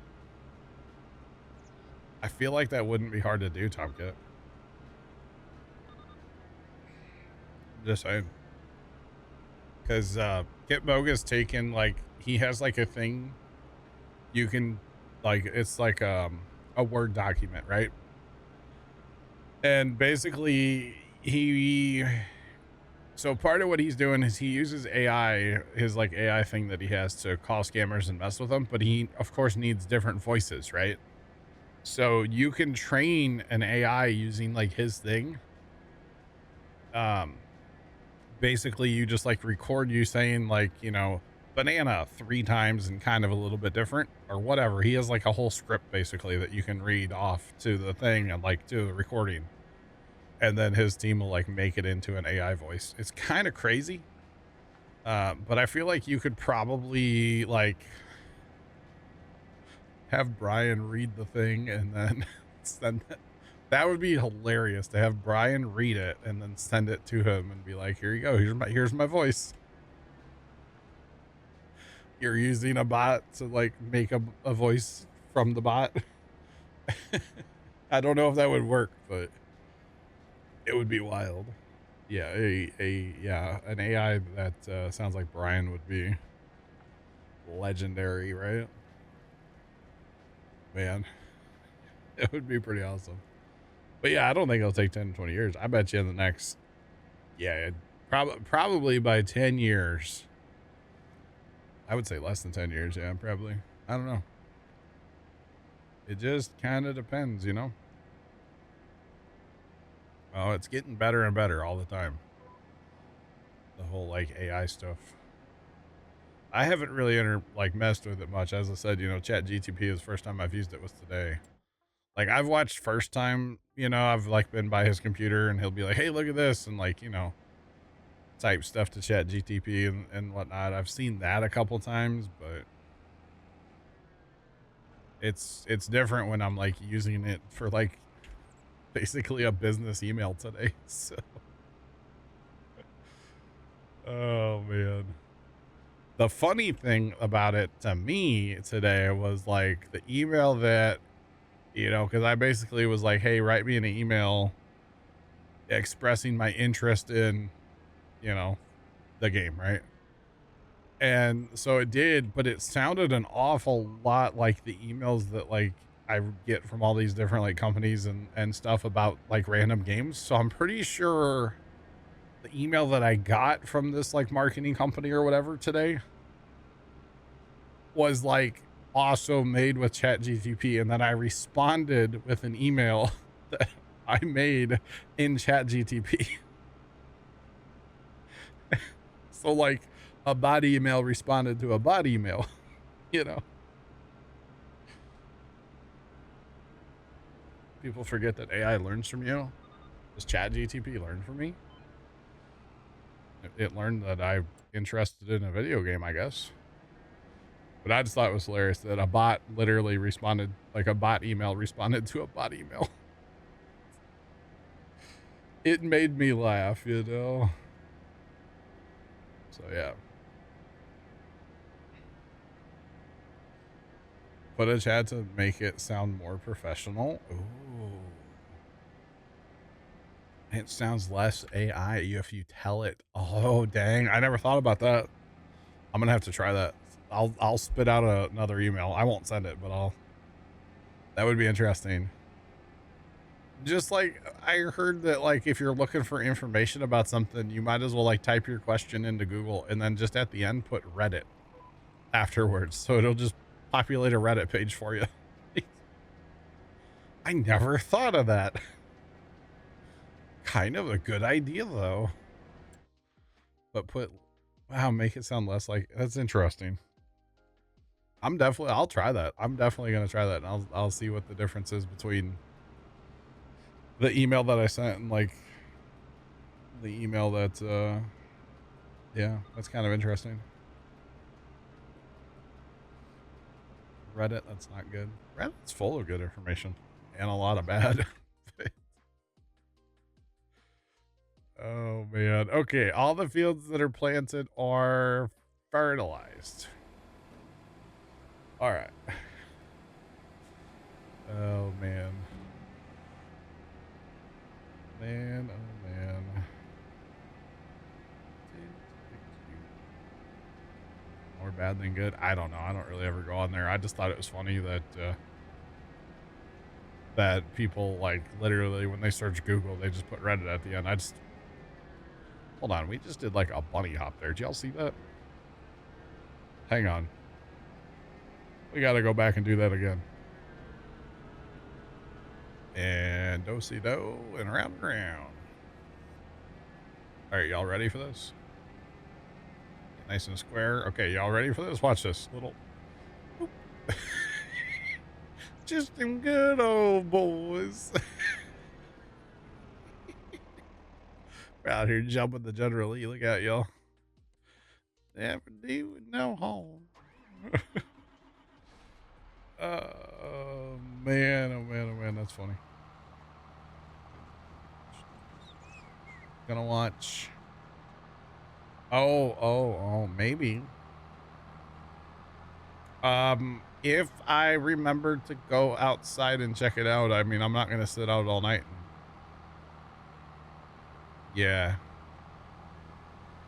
I feel like that wouldn't be hard to do, Tomkit. Just saying. Because Kit Boga's taken, like, he has like a thing you can, like, it's like a Word document, right? And basically so part of what he's doing is he uses AI, his like AI thing that he has to call scammers and mess with them, but he of course needs different voices, right? So you can train an AI using like his thing. Basically you just like record you saying like, you know, banana 3 times and kind of a little bit different or whatever. He has like a whole script basically that you can read off to the thing and like to the recording. And then his team will like make it into an AI voice. It's kind of crazy. But I feel like you could probably like have Brian read the thing and then send it. That would be hilarious to have Brian read it and then send it to him and be like, here you go. Here's my voice. You're using a bot to like make a voice from the bot. I don't know if that would work, but it would be wild. Yeah, an AI that sounds like Brian would be legendary, right? Man, it would be pretty awesome. But yeah, I don't think it'll take 10 to 20 years. I bet you in the next, probably by 10 years. I would say less than 10 years. Yeah, probably. I don't know. It just kind of depends, you know? Oh, it's getting better and better all the time. The whole like AI stuff. I haven't really messed with it much. As I said, you know, Chat GTP is the first time I've used it was today. Like I've watched first time, you know, I've like been by his computer and he'll be like, hey, look at this. And like, you know, type stuff to Chat GTP and whatnot. I've seen that a couple times, but it's different when I'm like using it for like basically a business email today. So, oh man. The funny thing about it to me today was like the email that, you know, because I basically was like, hey, write me an email expressing my interest in, you know, the game, right? And so it did, but it sounded an awful lot like the emails that like I get from all these different like companies and stuff about like random games. So I'm pretty sure the email that I got from this like marketing company or whatever today was like also made with Chat GTP, and then I responded with an email that I made in Chat GTP. So like a bot email responded to a bot email, you know. People forget that AI learns from you. Does Chat GTP learn from me? It learned that I'm interested in a video game, I guess. But I just thought it was hilarious that a bot literally responded, like a bot email responded to a bot email. It made me laugh, you know? So yeah. footage had to make it sound more professional. Ooh. It sounds less AI if you tell it. Oh, dang. I never thought about that. I'm gonna have to try that. I'll spit out another email. I won't send it, but that would be interesting. Just like I heard that, like, if you're looking for information about something, you might as well like type your question into Google and then just at the end put Reddit afterwards. So it'll just populate a Reddit page for you. I never thought of that. Kind of a good idea though. But wow, make it sound less like, that's interesting. I'll try that. I'm definitely going to try that. And I'll see what the difference is between the email that I sent and like the email that, yeah, that's kind of interesting. Reddit, that's not good. Reddit's full of good information and a lot of bad. Oh man. Okay, all the fields that are planted are fertilized. All right. Oh man. Man, oh man. More bad than good? I don't know. I don't really ever go on there. I just thought it was funny that that people like literally when they search Google, they just put Reddit at the end. Hold on. We just did like a bunny hop there. Did y'all see that? Hang on. We got to go back and do that again. And do-si-do and around and around. All right, y'all ready for this? Nice and square. Okay, y'all ready for this? Watch this little. Just them good old boys. We're out here jumping the General Lee. Look out, y'all. Never do with no home. Oh man, oh man, oh man, that's funny. Gonna watch. Oh, maybe. If I remember to go outside and check it out, I mean, I'm not gonna sit out all night. Yeah.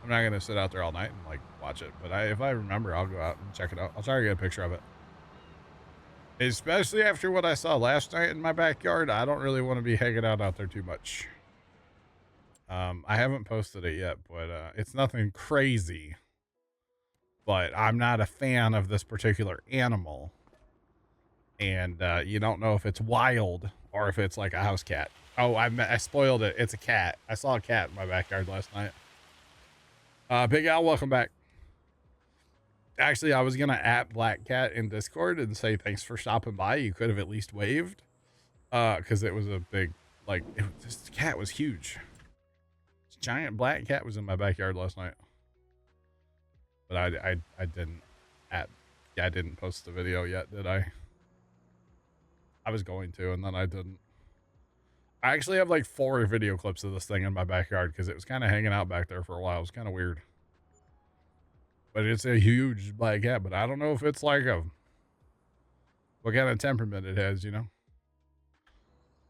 I'm not gonna sit out there all night and like watch it, but if I remember, I'll go out and check it out. I'll try to get a picture of it. Especially after what I saw last night in my backyard, I don't really want to be hanging out there too much. I haven't posted it yet, but it's nothing crazy. But I'm not a fan of this particular animal. And you don't know if it's wild or if it's like a house cat. Oh, I spoiled it. It's a cat. I saw a cat in my backyard last night. Big Al, welcome back. Actually, I was going to @Black Cat in Discord and say thanks for stopping by. You could have at least waved. Because it was a big, like, this cat was huge. This giant black cat was in my backyard last night. But I didn't post the video yet, did I? I was going to, and then I didn't. I actually have like 4 video clips of this thing in my backyard because it was kind of hanging out back there for a while. It was kind of weird. But it's a huge black cat, but I don't know if it's like what kind of temperament it has, you know?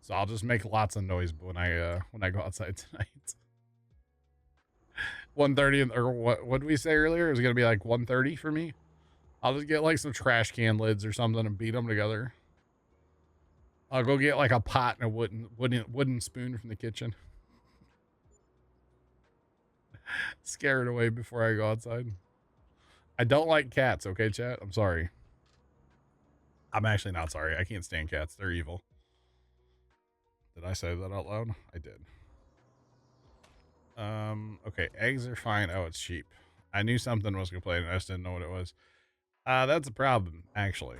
So I'll just make lots of noise when I go outside tonight. 1:30 or what did we say earlier? It was gonna be like 1:30 for me. I'll just get like some trash can lids or something and beat them together. I'll go get like a pot and a wooden spoon from the kitchen. Scare it away before I go outside. I don't like cats, okay, chat? I'm sorry. I'm actually not sorry. I can't stand cats. They're evil. Did I say that out loud? I did. Okay, eggs are fine. Oh, it's cheap. I knew something was complaining. I just didn't know what it was. That's a problem, actually.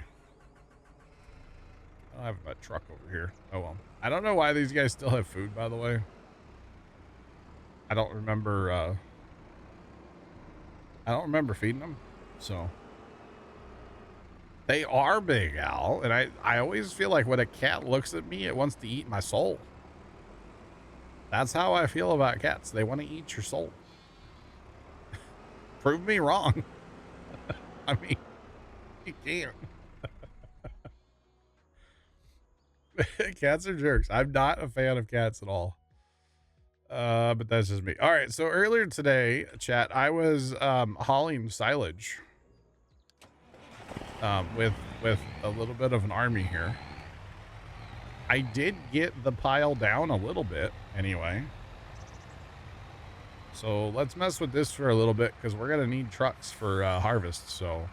I have a truck over here. Oh, well. I don't know why these guys still have food, by the way. I don't remember feeding them, so. They are big, Al, and I always feel like when a cat looks at me, it wants to eat my soul. That's how I feel about cats. They want to eat your soul. Prove me wrong. I mean, you can't. Cats are jerks. I'm not a fan of cats at all. But that's just me. All right. So earlier today, chat, I was hauling silage with a little bit of an army here. I did get the pile down a little bit anyway. So let's mess with this for a little bit because we're gonna need trucks for harvest. So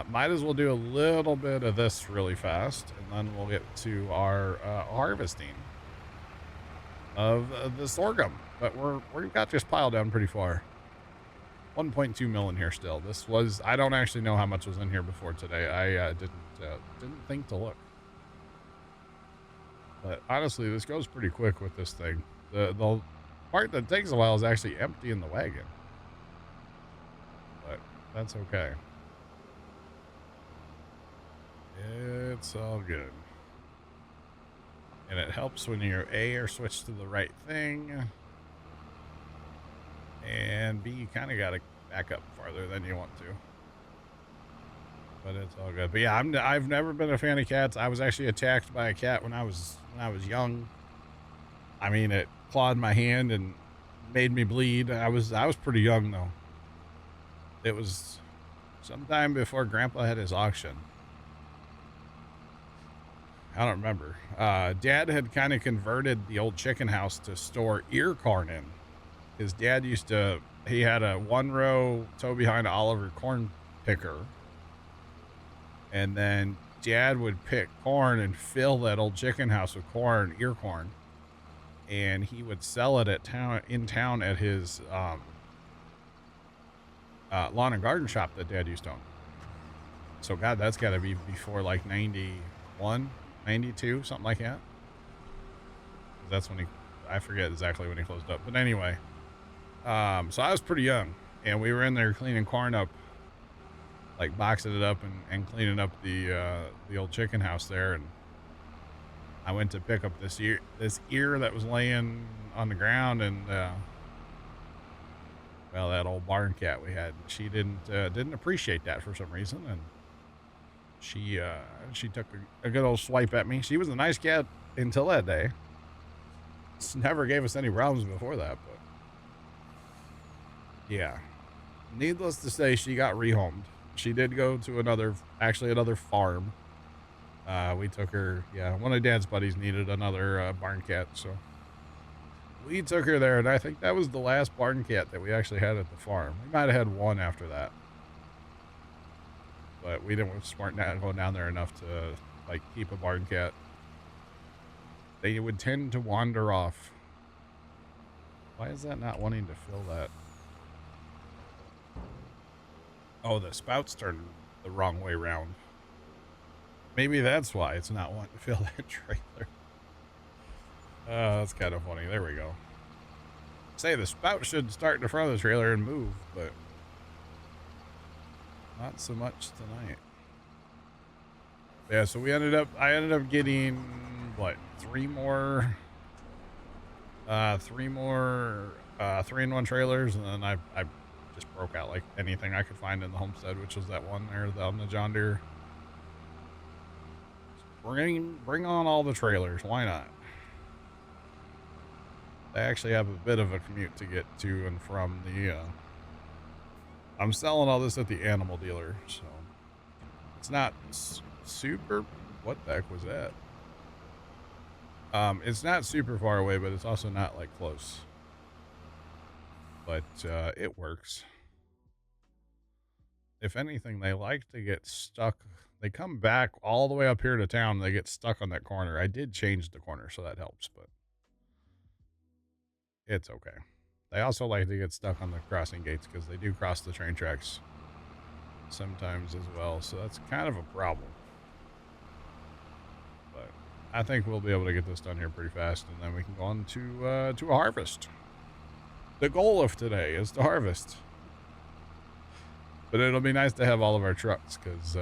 might as well do a little bit of this really fast, and then we'll get to our harvesting of the sorghum. But we've got this pile down pretty far. 1.2 mil in here still. This was, I don't actually know how much was in here before today. I didn't think to look. But honestly, this goes pretty quick with this thing. The part that takes a while is actually emptying the wagon. But that's okay. It's all good. And it helps when you're A, or switch to the right thing. And B, you kind of got to back up farther than you want to. But it's all good. But yeah, I've never been a fan of cats. I was actually attacked by a cat when I was young. I mean, it clawed my hand and made me bleed. I was pretty young though. It was sometime before Grandpa had his auction. I don't remember. Dad had kind of converted the old chicken house to store ear corn in. His dad he had a 1-row tow behind Oliver corn picker. And then Dad would pick corn and fill that old chicken house with corn, ear corn. And he would sell it in town at his lawn and garden shop that Dad used to own. So God, that's got to be before like 91, 92, something like that. That's when I forget exactly when he closed up. But anyway, so I was pretty young, and we were in there cleaning corn up, like boxing it up and cleaning up the old chicken house there. And I went to pick up this ear that was laying on the ground, and well, that old barn cat we had, she didn't appreciate that for some reason, and she took a good old swipe at me. She was a nice cat until that day. She never gave us any problems before that, but yeah, needless to say, she got rehomed. She did go to another farm. We took her, yeah, one of Dad's buddies needed another barn cat, so we took her there, and I think that was the last barn cat that we actually had at the farm. We might have had one after that, but we didn't smart not go down there enough to like keep a barn cat. They would tend to wander off. Why is that not wanting to fill that? Oh, the spout's turned the wrong way around. Maybe that's why it's not wanting to fill that trailer. That's kind of funny. There we go. Say the spout should start in the front of the trailer and move, but not so much tonight. Yeah, so I ended up getting what, three more 3-in-1 trailers, and then I just broke out like anything I could find in the homestead, which was that one there on the John Deere. Bring on all the trailers. Why not? I actually have a bit of a commute to get to and from the I'm selling all this at the animal dealer, so it's not super, what the heck was that? It's not super far away, but it's also not like close, but it works. If anything, they like to get stuck. They come back all the way up here to town, and they get stuck on that corner. I did change the corner, so that helps, but it's okay. They also like to get stuck on the crossing gates because they do cross the train tracks sometimes as well, so that's kind of a problem. But I think we'll be able to get this done here pretty fast, and then we can go on to a harvest. The goal of today is to harvest. But it'll be nice to have all of our trucks, because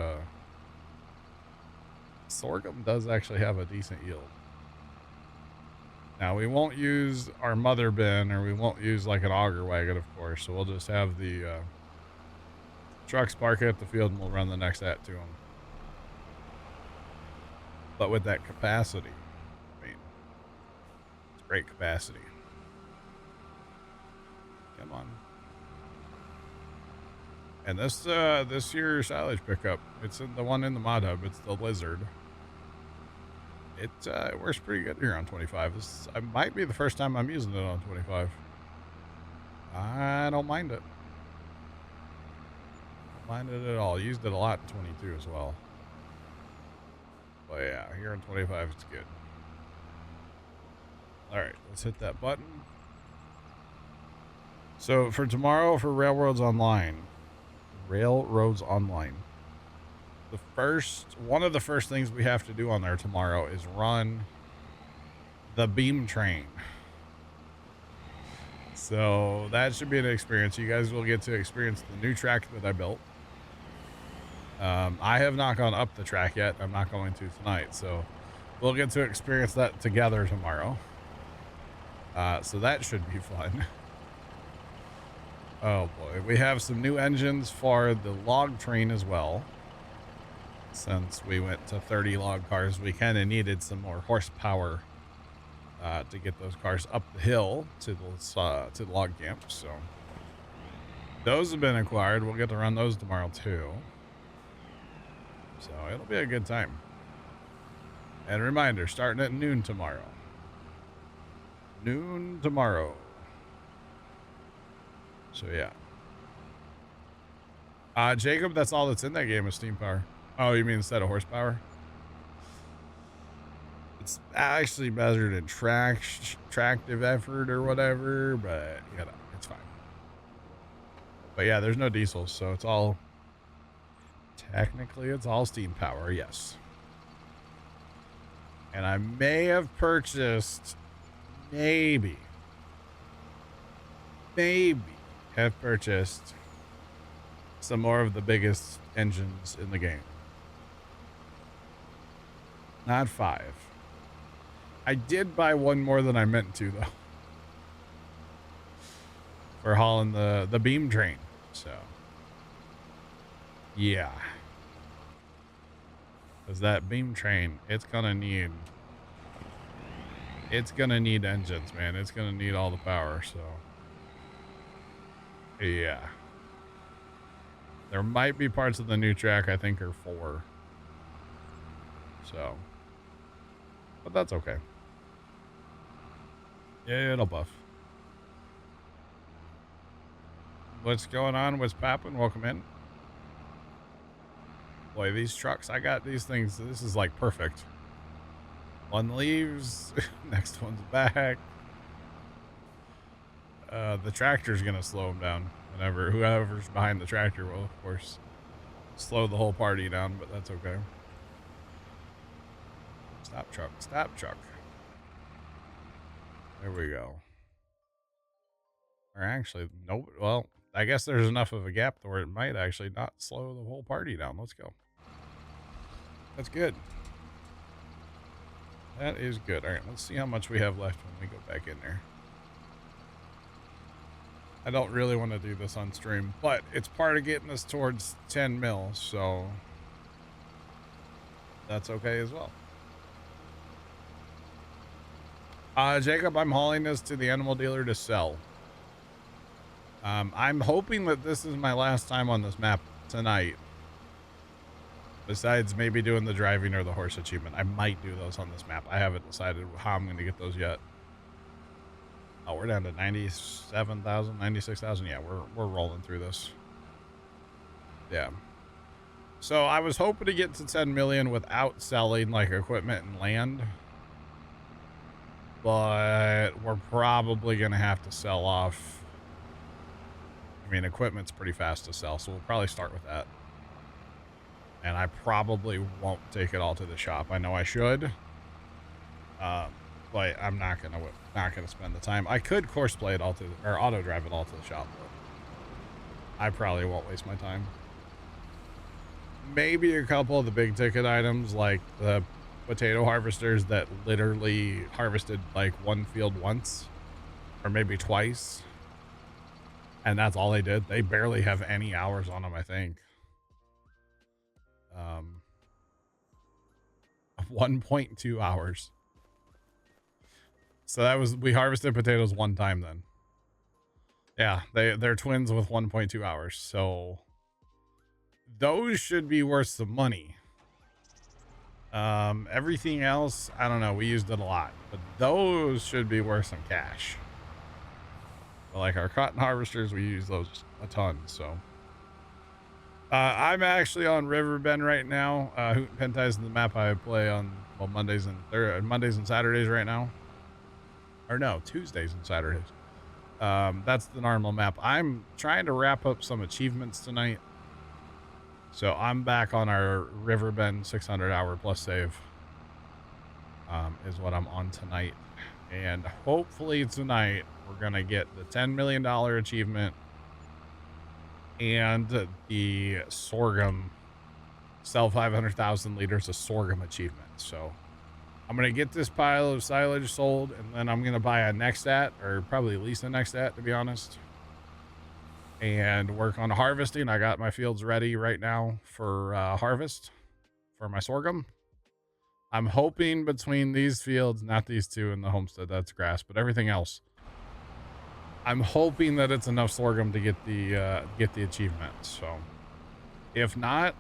sorghum does actually have a decent yield. Now, we won't use our mother bin, or we won't use like an auger wagon, of course. So we'll just have the trucks park at the field, and we'll run the next at to them. but with that capacity, I mean, it's great capacity. Come on. And this year's silage pickup, it's in the one in the mod hub. It's the Lizard. It works pretty good here on 25. This might be the first time I'm using it on 25. I don't mind it. Don't mind it at all. Used it a lot in 22 as well. But yeah, here on 25, it's good. All right, let's hit that button. So for tomorrow, for Railroads Online, one of the first things we have to do on there tomorrow is run the beam train. So that should be an experience. You guys will get to experience the new track that I built. I have not gone up the track yet. I'm not going to tonight. So we'll get to experience that together tomorrow. So that should be fun. Oh boy. We have some new engines for the log train as well. Since we went to 30 log cars, we kind of needed some more horsepower to get those cars up the hill to the log camp. So those have been acquired. We'll get to run those tomorrow too. So it'll be a good time. And a reminder, starting at noon tomorrow. Noon tomorrow. So yeah. Jacob, that's all that's in that game is steam power. Oh, you mean instead of horsepower? It's actually measured in tractive effort or whatever, but you know, it's fine. But yeah, there's no diesels, so it's all technically it's all steam power, yes. And I may have purchased maybe have purchased some more of the biggest engines in the game. Not 5. I did buy one more than I meant to, though. For hauling the beam train. So, yeah. Because that beam train, it's gonna need engines, man. It's gonna need all the power, so. Yeah. There might be parts of the new track I think are 4. So. But that's okay. Yeah, it'll buff. What's going on? What's poppin'? Welcome in. Boy, these trucks, I got these things. This is like perfect. One leaves, next one's back. The tractor's gonna slow them down. Whoever's behind the tractor will, of course, slow the whole party down, but that's okay. Stop truck, stop truck. There we go. Or actually, no, well, I guess there's enough of a gap where it might actually not slow the whole party down. Let's go. That's good. That is good. All right, let's see how much we have left when we go back in there. I don't really want to do this on stream, but it's part of getting us towards 10 mil, so that's okay as well. Jacob, I'm hauling this to the animal dealer to sell. I'm hoping that this is my last time on this map tonight. Besides maybe doing the driving or the horse achievement. I might do those on this map. I haven't decided how I'm going to get those yet. Oh, we're down to 97,000, 96,000. Yeah, we're rolling through this. Yeah. So I was hoping to get to 10 million without selling like equipment and land. But we're probably going to have to sell off. I mean, equipment's pretty fast to sell, so we'll probably start with that. And I probably won't take it all to the shop. I know I should. But I'm not gonna spend the time. I could course play it all to, or auto drive it all to the shop, but I probably won't waste my time. Maybe a couple of the big ticket items like the potato harvesters that literally harvested like one field once or maybe twice. And that's all they did. They barely have any hours on them, I think. 1.2 hours. So that was, we harvested potatoes one time then. Yeah, they're twins with 1.2 hours. So those should be worth some money. Everything else, I don't know. We used it a lot, but those should be worth some cash. But like our cotton harvesters, we use those a ton. So I'm actually on Riverbend right now. Hoot and Pentai is the map I play on, well, Mondays and Saturdays right now. Or no, Tuesdays and Saturdays. That's the normal map. I'm trying to wrap up some achievements tonight. So I'm back on our Riverbend 600-hour plus save. Is what I'm on tonight. And hopefully tonight we're going to get the $10 million achievement and the sorghum, sell 500,000 liters of sorghum achievement. So I'm going to get this pile of silage sold, and then I'm going to buy a Nextat, or probably lease a Nextat, to be honest, and work on harvesting. I got my fields ready right now for harvest for my sorghum. I'm hoping between these fields, not these two in the homestead, that's grass, but everything else, I'm hoping that it's enough sorghum to get the achievement. So if not,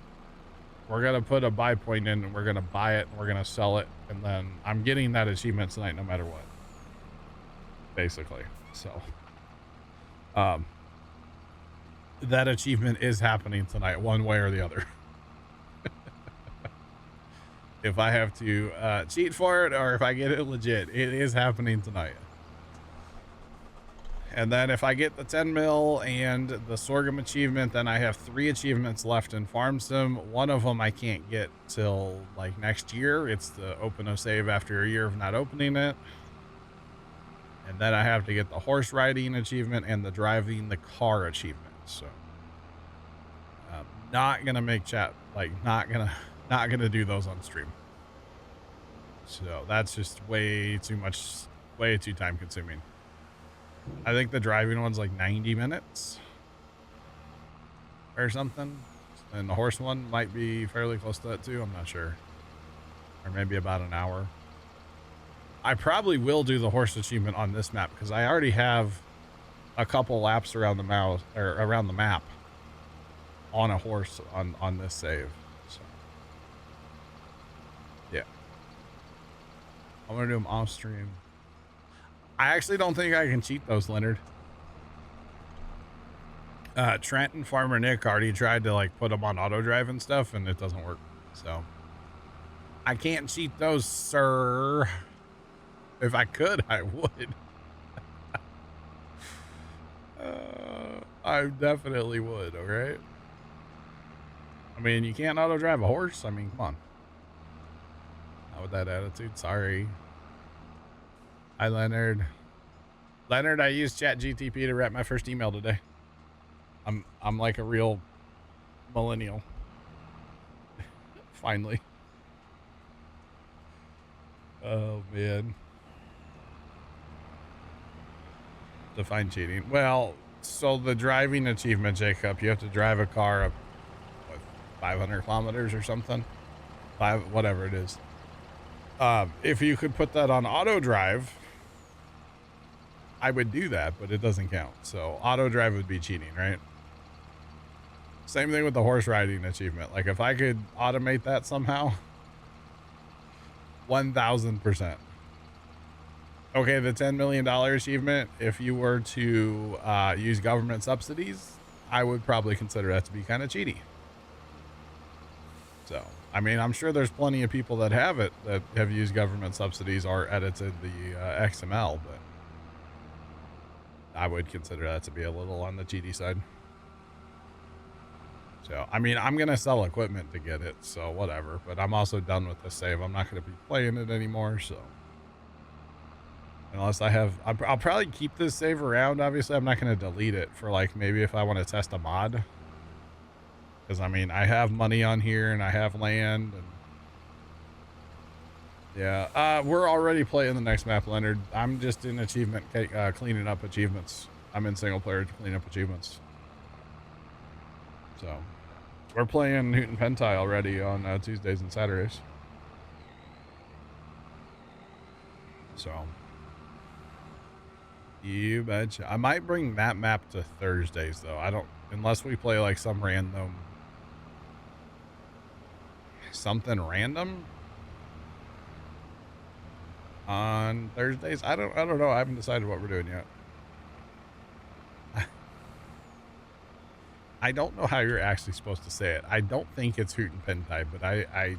we're going to put a buy point in, and we're going to buy it, and we're going to sell it. And then I'm getting that achievement tonight, no matter what, basically. So, that achievement is happening tonight, one way or the other. If I have to, cheat for it, or if I get it legit, it is happening tonight. And then if I get the 10 mil and the sorghum achievement, then I have 3 achievements left in Farm Sim. One of them I can't get till like next year. It's the open a save after a year of not opening it. And then I have to get the horse riding achievement and the driving the car achievement. So not gonna make chat, like not gonna do those on stream. So that's just way too much, way too time consuming. I think the driving one's like 90 minutes or something. And the horse one might be fairly close to that too. I'm not sure. Or maybe about an hour. I probably will do the horse achievement on this map because I already have a couple laps around the mouse or around the map on a horse on this save. So yeah. I'm gonna do them off stream. I actually don't think I can cheat those, Leonard. Trent and Farmer Nick already tried to like put them on auto drive and stuff, and it doesn't work. So I can't cheat those, sir. If I could, I would. I definitely would. Okay. I mean, you can't auto drive a horse. I mean, come on. Not with that attitude. Sorry. Hi, Leonard. Leonard, I used ChatGTP to write my first email today. I'm like a real millennial. Finally. Oh, man. Define cheating. Well, so the driving achievement, Jacob, you have to drive a car up, what, 500 kilometers or something? Whatever it is. If you could put that on auto drive, I would do that, but it doesn't count. So auto drive would be cheating, right? Same thing with the horse riding achievement. Like if I could automate that somehow, 1000%. Okay, the $10 million achievement, if you were to use government subsidies, I would probably consider that to be kind of cheaty. So, I mean, I'm sure there's plenty of people that have it, that have used government subsidies or edited the XML, but I would consider that to be a little on the cheaty side. So, I mean, I'm going to sell equipment to get it, so whatever. But I'm also done with the save. I'm not going to be playing it anymore, so. Unless I have, I'll probably keep this save around. Obviously, I'm not going to delete it for like maybe if I want to test a mod. Because, I mean, I have money on here and I have land. And yeah, we're already playing the next map, Leonard. I'm just in achievement, cleaning up achievements. I'm in single player to clean up achievements. So, we're playing Hoot and Pentai already on Tuesdays and Saturdays. So you betcha. I might bring that map to Thursdays though. I don't, unless we play like some random, something random on Thursdays. I don't know. I haven't decided what we're doing yet. I don't know how you're actually supposed to say it. I don't think it's Hoot and Pin type, but I'm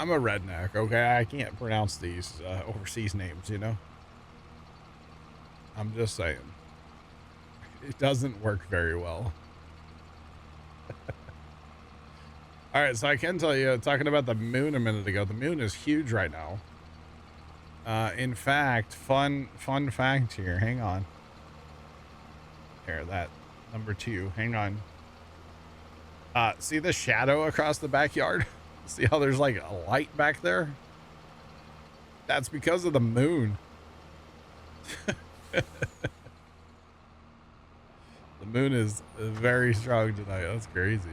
a redneck, okay? I can't pronounce these overseas names, you know? I'm just saying. It doesn't work very well. All right, so I can tell you, talking about the moon a minute ago, the moon is huge right now. In fact, fun fact here. Hang on. Here, that number 2. Hang on. See the shadow across the backyard? See how there's like a light back there? That's because of the moon. The moon is very strong tonight. That's crazy.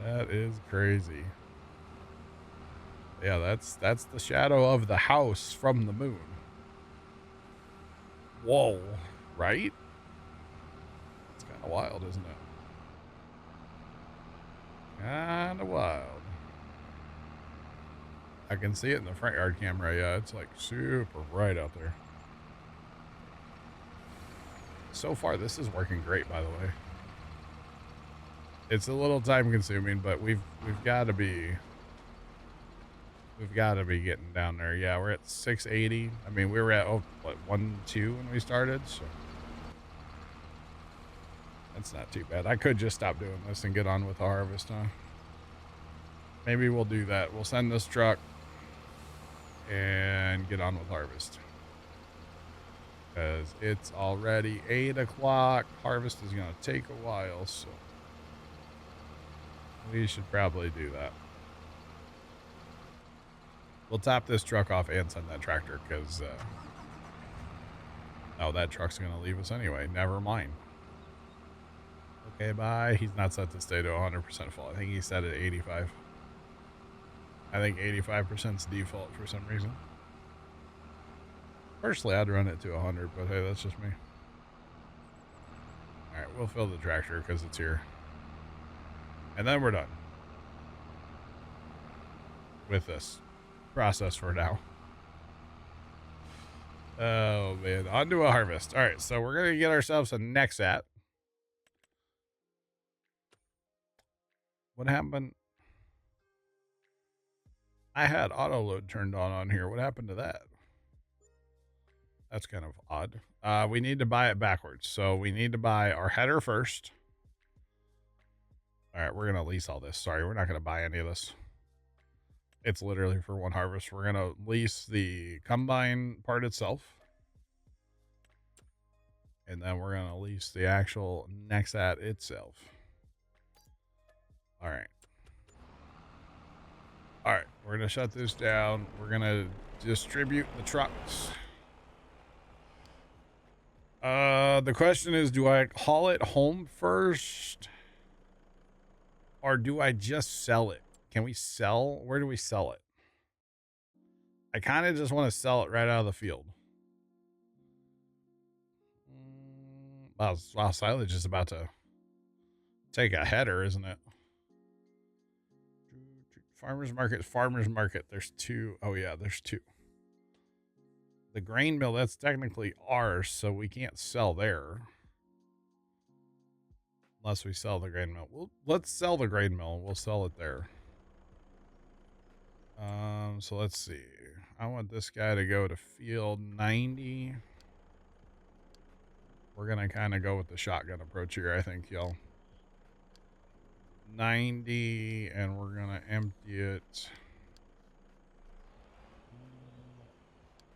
That is crazy. Yeah, that's the shadow of the house from the moon. Whoa, right? It's kind of wild, isn't it? Kind of wild. I can see it in the front yard camera. Yeah, it's like super bright out there. So far, this is working great, by the way. It's a little time consuming, but we've got to be getting down there. Yeah, we're at 680. I mean, we were at what 1.2 when we started, so that's not too bad. I could just stop doing this and get on with the harvest, huh? Maybe we'll do that. We'll send this truck and get on with harvest. Because it's already 8 o'clock. Harvest is going to take a while, so we should probably do that. We'll top this truck off and send that tractor because, oh, that truck's going to leave us anyway. Never mind. Okay, bye. He's not set to stay to 100% full. I think he set it at 85. I think 85% is default for some reason. Personally, I'd run it to 100, but hey, that's just me. All right, we'll fill the tractor because it's here. And then we're done with this process for now. Oh, man. On to a harvest. All right, so we're going to get ourselves a Nexat. What happened? I had auto load turned on here. What happened to that? That's kind of odd. We need to buy it backwards. So we need to buy our header first. All right, we're going to lease all this. Sorry, we're not going to buy any of this. It's literally for one harvest. We're going to lease the combine part itself. And then we're going to lease the actual Nexat itself. All right. All right, we're going to shut this down. We're going to distribute the trucks. The question is, do I haul it home first? Or do I just sell it? Can we sell? Where do we sell it? I kind of just want to sell it right out of the field. Wow, silage is about to take a header, isn't it? Farmer's market. There's 2. Oh, yeah, there's 2. The grain mill, that's technically ours, so we can't sell there. Unless we sell the grain mill. Let's sell the grain mill. We'll sell it there. So let's see. I want this guy to go to field 90. We're going to kind of go with the shotgun approach here, I think, y'all. 90, and we're going to empty it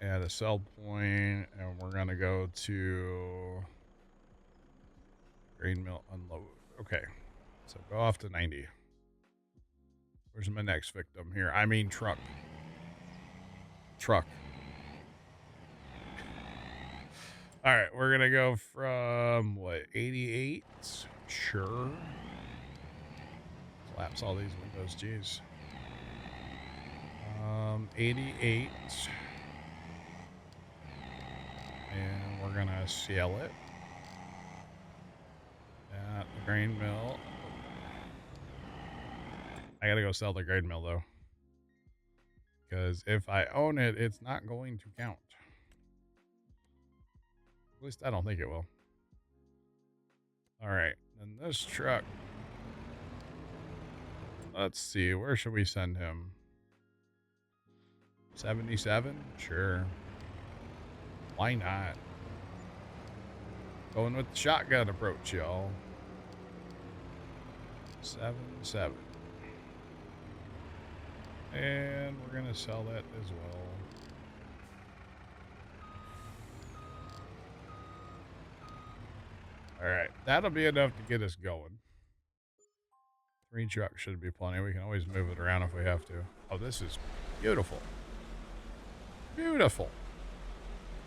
at a sell point, and we're going to go to grain mill unload. Okay, so go off to 90. Where's my next victim here? I mean truck. All right, we're gonna go from what, 88? Sure. Collapse all these windows, jeez. 88. And we're gonna sell it at the grain mill. I gotta go sell the grain mill though, because if I own it, it's not going to count. At least I don't think it will. All right, then this truck. Let's see, where should we send him? 77? Sure. Why not? Going with the shotgun approach, y'all. 77. And we're gonna sell that as well. All right, that'll be enough to get us going. 3 trucks should be plenty. We can always move it around if we have to. Oh, this is beautiful. Beautiful.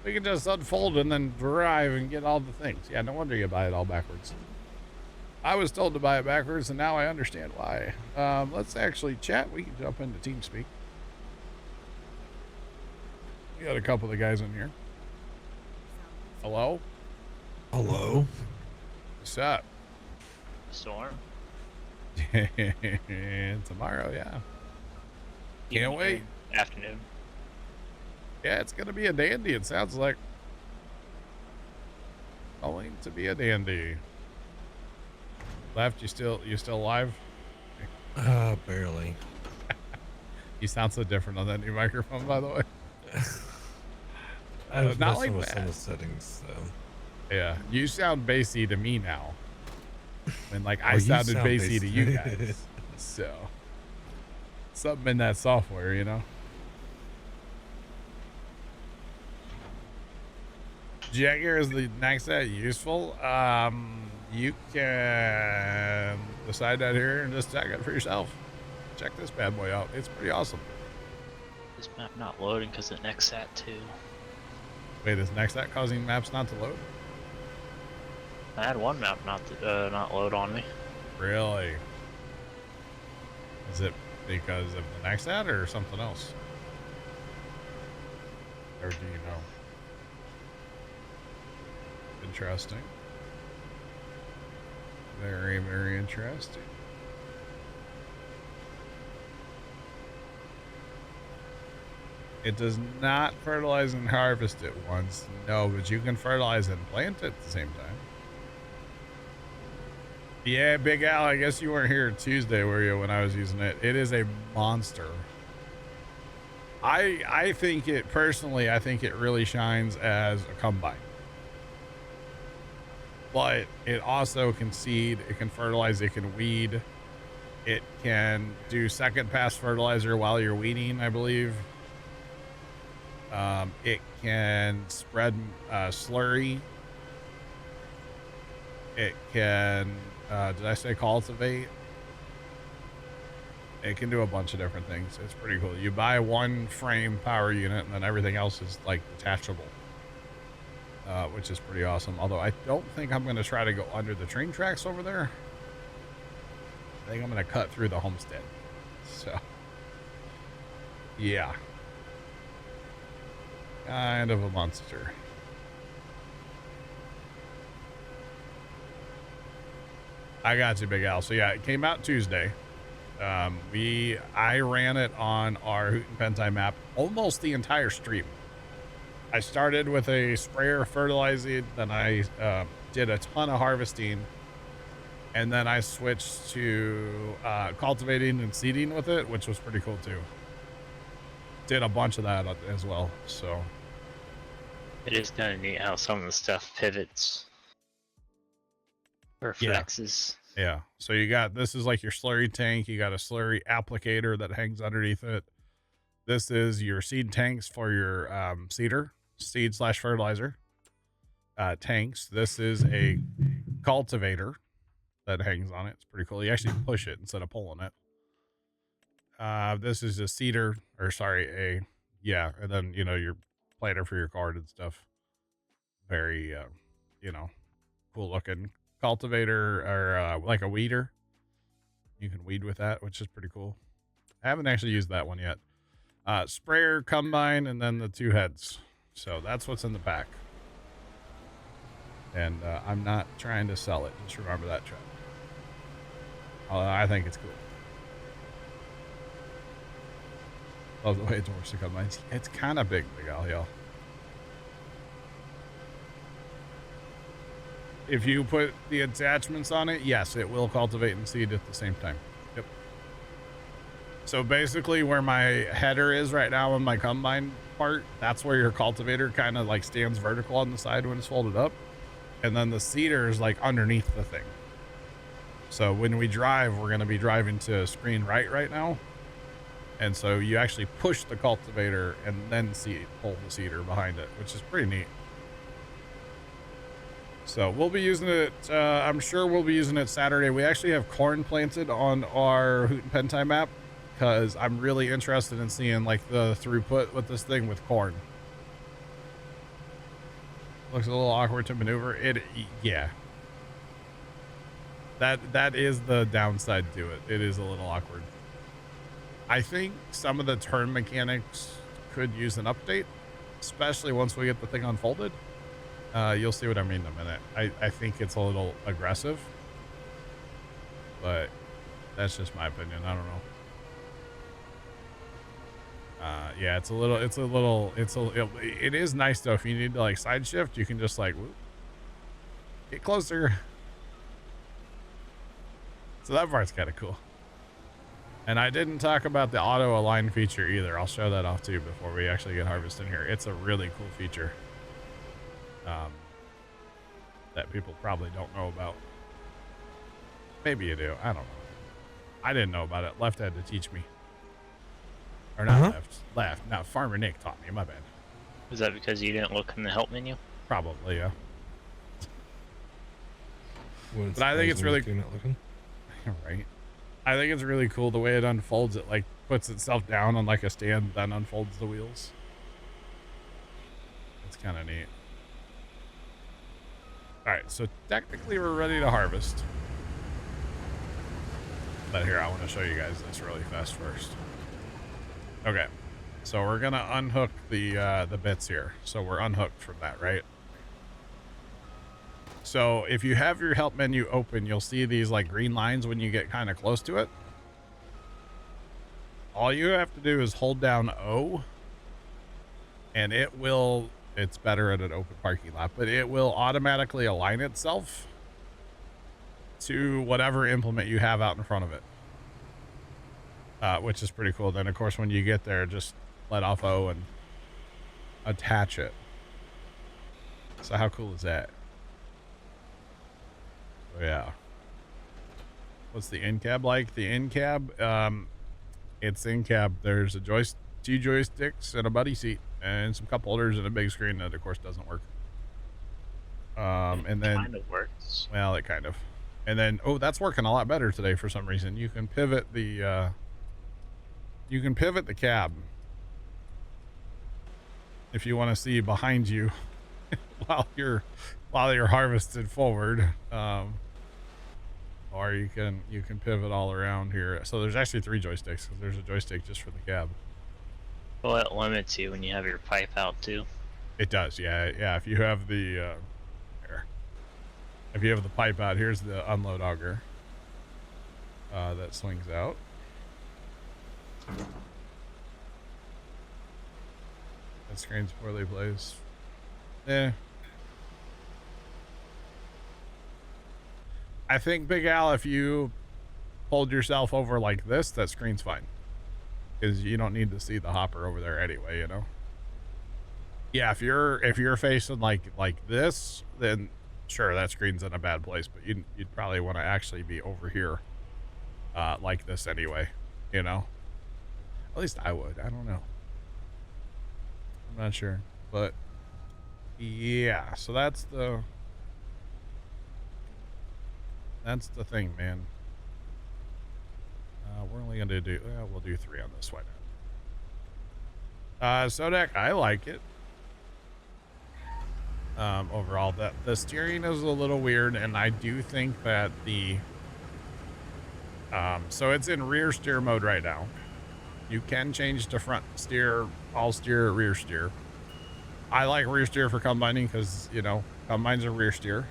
We can just unfold and then drive and get all the things. Yeah, no wonder you buy it all backwards. I was told to buy it backwards, and now I understand why. Let's actually chat. We can jump into TeamSpeak. We got a couple of guys in here. Hello? Hello? What's up? Storm. Tomorrow, yeah. Can't wait. Afternoon. Yeah, it's gonna be a dandy, it sounds like. Going to be a dandy. Left, you still alive? Barely. You sound so different on that new microphone, by the way. I was not messing like with that. some of the settings, so. Yeah, you sound bassy to me now. And like I you sounded sound bassy to bassy. you guys. So something in that software, you know. Jagger, is the next set useful? You can decide that here and just check it for yourself. Check this bad boy out. It's pretty awesome. This map not loading because the next sat too. Wait, is next set causing maps not to load? I had one map not load on me. Really? Is it because of the next ad or something else? Or do you know? Interesting. Very, very interesting. It does not fertilize and harvest at once. No, but you can fertilize and plant it at the same time. Yeah, Big Al, I guess you weren't here Tuesday, were you, when I was using it? It is a monster. I think it, personally, I think it really shines as a combine. But it also can seed, it can fertilize, it can weed. It can do second pass fertilizer while you're weeding, I believe. It can spread slurry. It can, did I say cultivate? It can do a bunch of different things. It's pretty cool. You buy one frame power unit and then everything else is like detachable, which is pretty awesome. Although I don't think I'm going to try to go under the train tracks over there. I think I'm going to cut through the homestead. So, yeah. Kind of a monster. I got you, Big Al. So yeah, it came out Tuesday. I ran it on our Hoot and Pentai map almost the entire stream. I started with a sprayer fertilizing, then I did a ton of harvesting, and then I switched to cultivating and seeding with it, which was pretty cool too. Did a bunch of that as well, so. It is kind of neat how some of the stuff pivots or flexes. Yeah. So you got, this is like your slurry tank. You got a slurry applicator that hangs underneath it. This is your seed tanks for your seed / fertilizer tanks. This is a cultivator that hangs on it. It's pretty cool. You actually push it instead of pulling it. This is a seeder, or sorry, and then, you know, your planter for your card and stuff. Very, you know, cool looking cultivator, or like a weeder. You can weed with that, which is pretty cool. I haven't actually used that one yet. sprayer, combine, and then the 2 heads. So that's what's in the back. And I'm not trying to sell it. Just remember that, Trev. Although I think it's cool. Love the way it dwarfs the combine. It's kind of big, Big Al, y'all. If you put the attachments on it, yes, it will cultivate and seed at the same time. Yep. So basically where my header is right now on my combine part, that's where your cultivator kind of like stands vertical on the side when it's folded up. And then the seeder is like underneath the thing. So when we drive, we're going to be driving to screen right now. And so you actually push the cultivator and then pull the seeder behind it, which is pretty neat. So we'll be using it. I'm sure we'll be using it Saturday. We actually have corn planted on our Hoot and Pentai map because I'm really interested in seeing like the throughput with this thing with corn. Looks a little awkward to maneuver. Yeah. That is the downside to it. It is a little awkward. I think some of the turn mechanics could use an update, especially once we get the thing unfolded. You'll see what I mean in a minute. I think it's a little aggressive, but that's just my opinion. I don't know. Yeah, it is nice though. If you need to like side shift, you can just like whoop, get closer. So that part's kind of cool. And I didn't talk about the auto align feature either. I'll show that off too before we actually get harvest in here. It's a really cool feature. That people probably don't know about. Maybe you do. I don't know. I didn't know about it. Left had to teach me. Or not left. No, Farmer Nick taught me. My bad. Is that because you didn't look in the help menu? Probably, yeah. But I think it's really not looking. right. I think it's really cool the way it unfolds. It like puts itself down on like a stand, then unfolds the wheels. It's kind of neat. All right, so technically we're ready to harvest. But here, I want to show you guys this really fast first. Okay, so we're gonna unhook the bits here. So we're unhooked from that, right? So if you have your help menu open, you'll see these like green lines when you get kind of close to it. All you have to do is hold down O, and it's better at an open parking lot, but it will automatically align itself to whatever implement you have out in front of it, which is pretty cool. Then, of course, when you get there, just let off O and attach it. So how cool is that? Oh, yeah. What's the in-cab like? The in-cab, it's in-cab. There's a two joysticks and a buddy seat and some cup holders and a big screen that, of course, doesn't work. And then... Kind of works. Well, it kind of. And then, oh, that's working a lot better today for some reason. You can pivot the... you can pivot the cab if you want to see behind you while you're harvested forward. Or you can pivot all around here. So there's actually 3 joysticks because there's a joystick just for the cab. Well, it limits you when you have your pipe out too. It does, yeah. If you have the if you have the pipe out, here's the unload auger that swings out. That screen's poorly placed. I think, Big Al, if you hold yourself over like this, that screen's fine. Because you don't need to see the hopper over there anyway, you know? Yeah, if you're facing like this, then sure, that screen's in a bad place, but you'd probably want to actually be over here like this anyway, you know? At least I would. I don't know. I'm not sure. But yeah, so that's the thing, man. We're only gonna do we'll do 3 on this one. Sodek, I like it. Overall, that the steering is a little weird, and I do think that the so it's in rear steer mode right now. You can change to front steer, all steer, rear steer. I like rear steer for combining because, you know, combines are rear steer.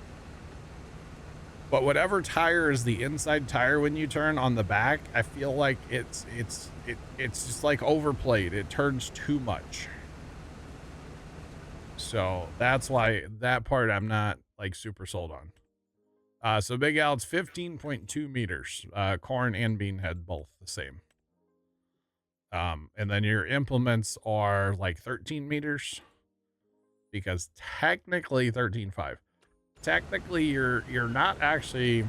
But whatever tire is the inside tire when you turn on the back, I feel like it's just like overplayed. It turns too much. So that's why that part I'm not like super sold on. So Big Al, it's 15.2 meters. Corn and bean head both the same. And then your implements are like 13 meters because technically 13.5. Technically you're not actually.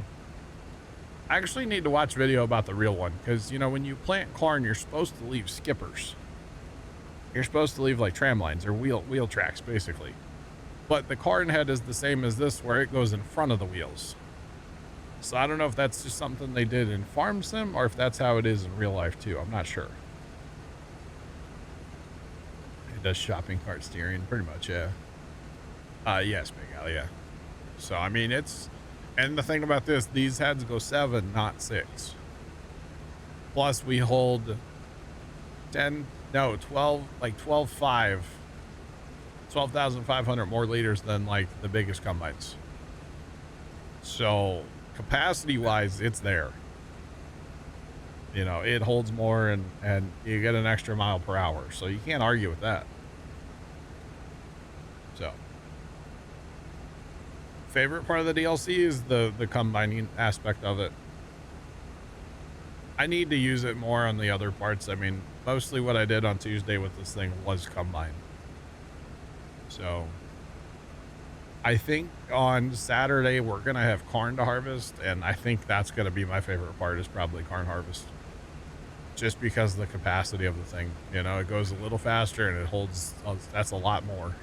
I actually need to watch video about the real one because, you know, when you plant corn, you're supposed to leave skippers. You're supposed to leave like tram lines or wheel tracks basically. But the corn head is the same as this where it goes in front of the wheels. So I don't know if that's just something they did in Farm Sim or if that's how it is in real life too. I'm not sure. It does shopping cart steering pretty much, yeah. Yes, Big Al, yeah. So I mean and the thing about this, these heads go 7, not 6. Plus we hold 12, like 12,500 more liters than like the biggest combines. So capacity wise, it's there. You know, it holds more and you get an extra mile per hour. So you can't argue with that. So favorite part of the DLC is the combining aspect of it. I need to use it more on the other parts. I mean, mostly what I did on Tuesday with this thing was combine. So I think on Saturday we're going to have corn to harvest, and I think that's going to be my favorite part is probably corn harvest. Just because of the capacity of the thing. You know, it goes a little faster and it holds, that's a lot more.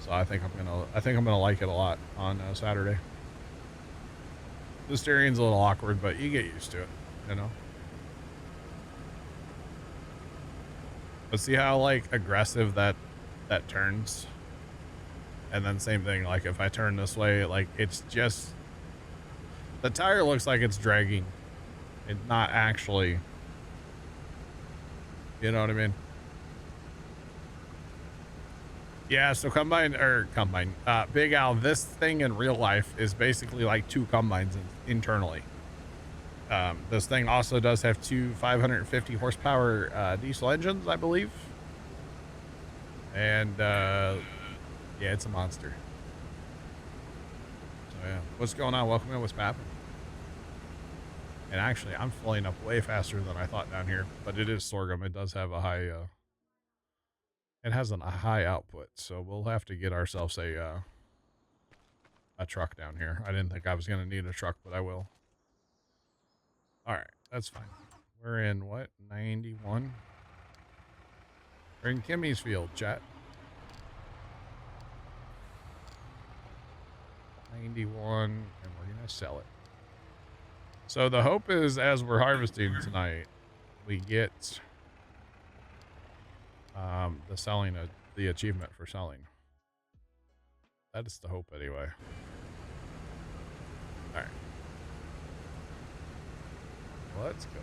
So I think I'm gonna like it a lot on Saturday. The steering's a little awkward, but you get used to it, you know. But see how like aggressive that turns, and then same thing. Like if I turn this way, like it's just the tire looks like it's dragging. It's not actually. You know what I mean? Yeah, so Big Al, this thing in real life is basically like 2 combines internally. This thing also does have 2 550 horsepower diesel engines, I believe. And yeah, it's a monster. So yeah, what's going on? Welcome in. What's happening? And actually, I'm filling up way faster than I thought down here, but it is sorghum. It does have a high it has a high output, so we'll have to get ourselves a truck down here. I didn't think I was going to need a truck, but I will. All right, that's fine. We're in what? 91? We're in Kimmy's field, chat. 91, and we're going to sell it. So the hope is as we're harvesting tonight, we get the achievement for selling. That is the hope anyway. All right, let's go.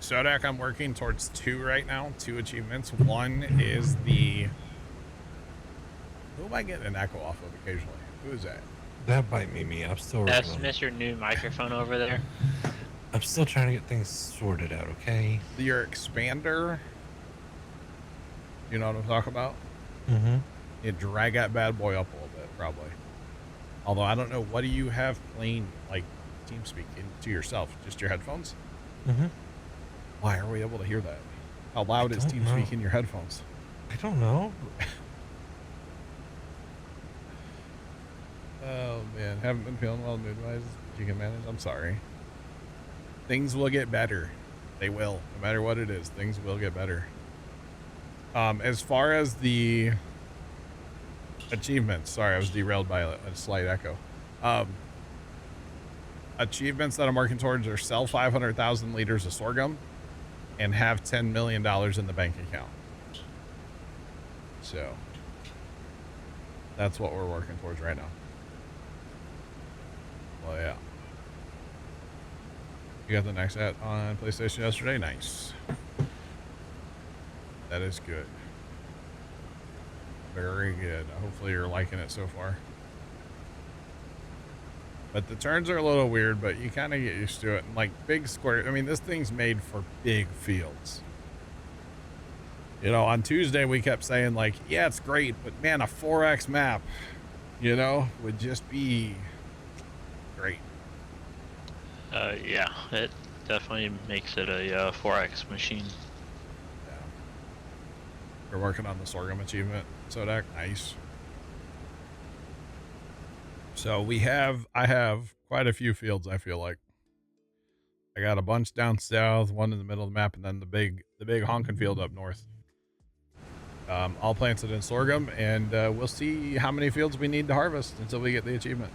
Sodak, I'm working towards 2 right now, 2 achievements. One is the... Who am I getting an echo off of occasionally? Who is that? That might be me. I'm still working That's on it. Mr. New microphone over there. I'm still trying to get things sorted out, okay? Your expander. You know what I'm talking about? Mm-hmm. You drag that bad boy up a little bit, probably. Although I don't know, what do you have playing, like, TeamSpeak to yourself? Just your headphones? Mm-hmm. Why are we able to hear that? How loud is TeamSpeak in your headphones? I don't know. Oh man, haven't been feeling well mood-wise. You can manage. I'm sorry. Things will get better. They will. No matter what it is, things will get better. As far as the achievements, sorry, I was derailed by a slight echo. Achievements that I'm working towards are sell 500,000 liters of sorghum and have $10 million in the bank account. So that's what we're working towards right now. Well, yeah. You got the next set on PlayStation yesterday? Nice. That is good. Very good. Hopefully you're liking it so far. But the turns are a little weird, but you kind of get used to it. And like big square, I mean, this thing's made for big fields. You know, on Tuesday we kept saying like, yeah, it's great, but man, a 4X map, you know, would just be great. Yeah, it definitely makes it a 4X machine. Yeah. We're working on the sorghum achievement, Sodak. Nice. So I have quite a few fields. I feel like I got a bunch down south, one in the middle of the map, and then the big honking field up north. All planted in sorghum, and we'll see how many fields we need to harvest until we get the achievement.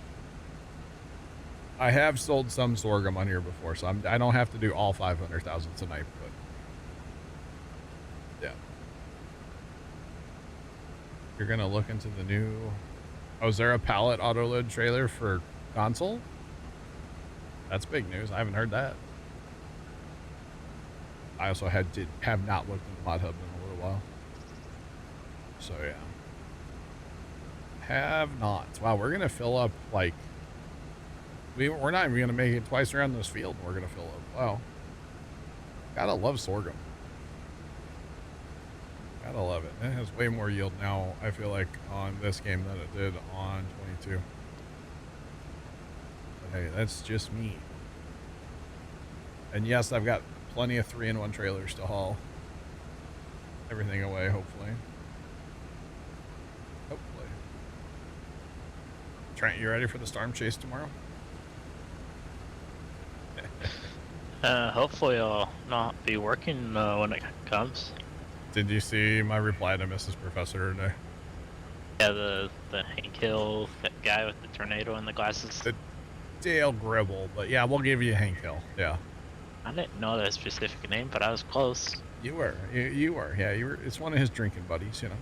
I have sold some sorghum on here before, so I don't have to do all 500,000 tonight, but yeah. You're gonna look into the new. Oh, is there a pallet autoload trailer for console? That's big news. I haven't heard that. I also have not looked into Mod Hub in a little while. So yeah. Have not. Wow, we're gonna fill up like we're not even gonna make it twice around this field. We're gonna fill up. Wow. Gotta love sorghum. Gotta love it. It has way more yield now, I feel like, on this game than it did on 22. But hey, that's just me. And yes, I've got plenty of 3-in-1 trailers to haul everything away, hopefully. Hopefully. Trent, you ready for the storm chase tomorrow? Hopefully I'll not be working when it comes. Did you see my reply to Mrs. Professor today? Yeah, the Hank Hill guy with the tornado and the glasses. The Dale Gribble, but yeah, we'll give you Hank Hill. Yeah. I didn't know that specific name, but I was close. You were. You were. Yeah, you were. It's one of his drinking buddies, you know.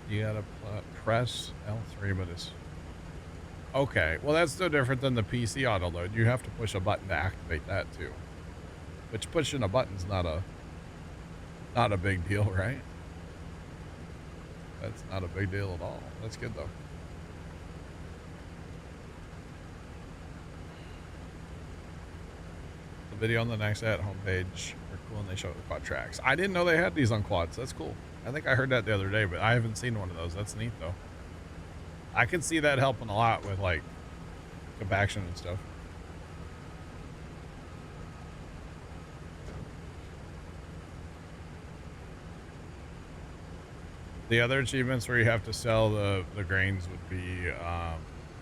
You gotta press L3, but it's okay. Well, that's no different than the PC auto load. You have to push a button to activate that too. Which pushing a button's not a big deal, right? That's not a big deal at all. That's good though. The video on the next ad homepage are cool, and they show the quad tracks. I didn't know they had these on quads. That's cool. I think I heard that the other day, but I haven't seen one of those. That's neat though. I could see that helping a lot with like compaction and stuff. The other achievements where you have to sell the grains would be,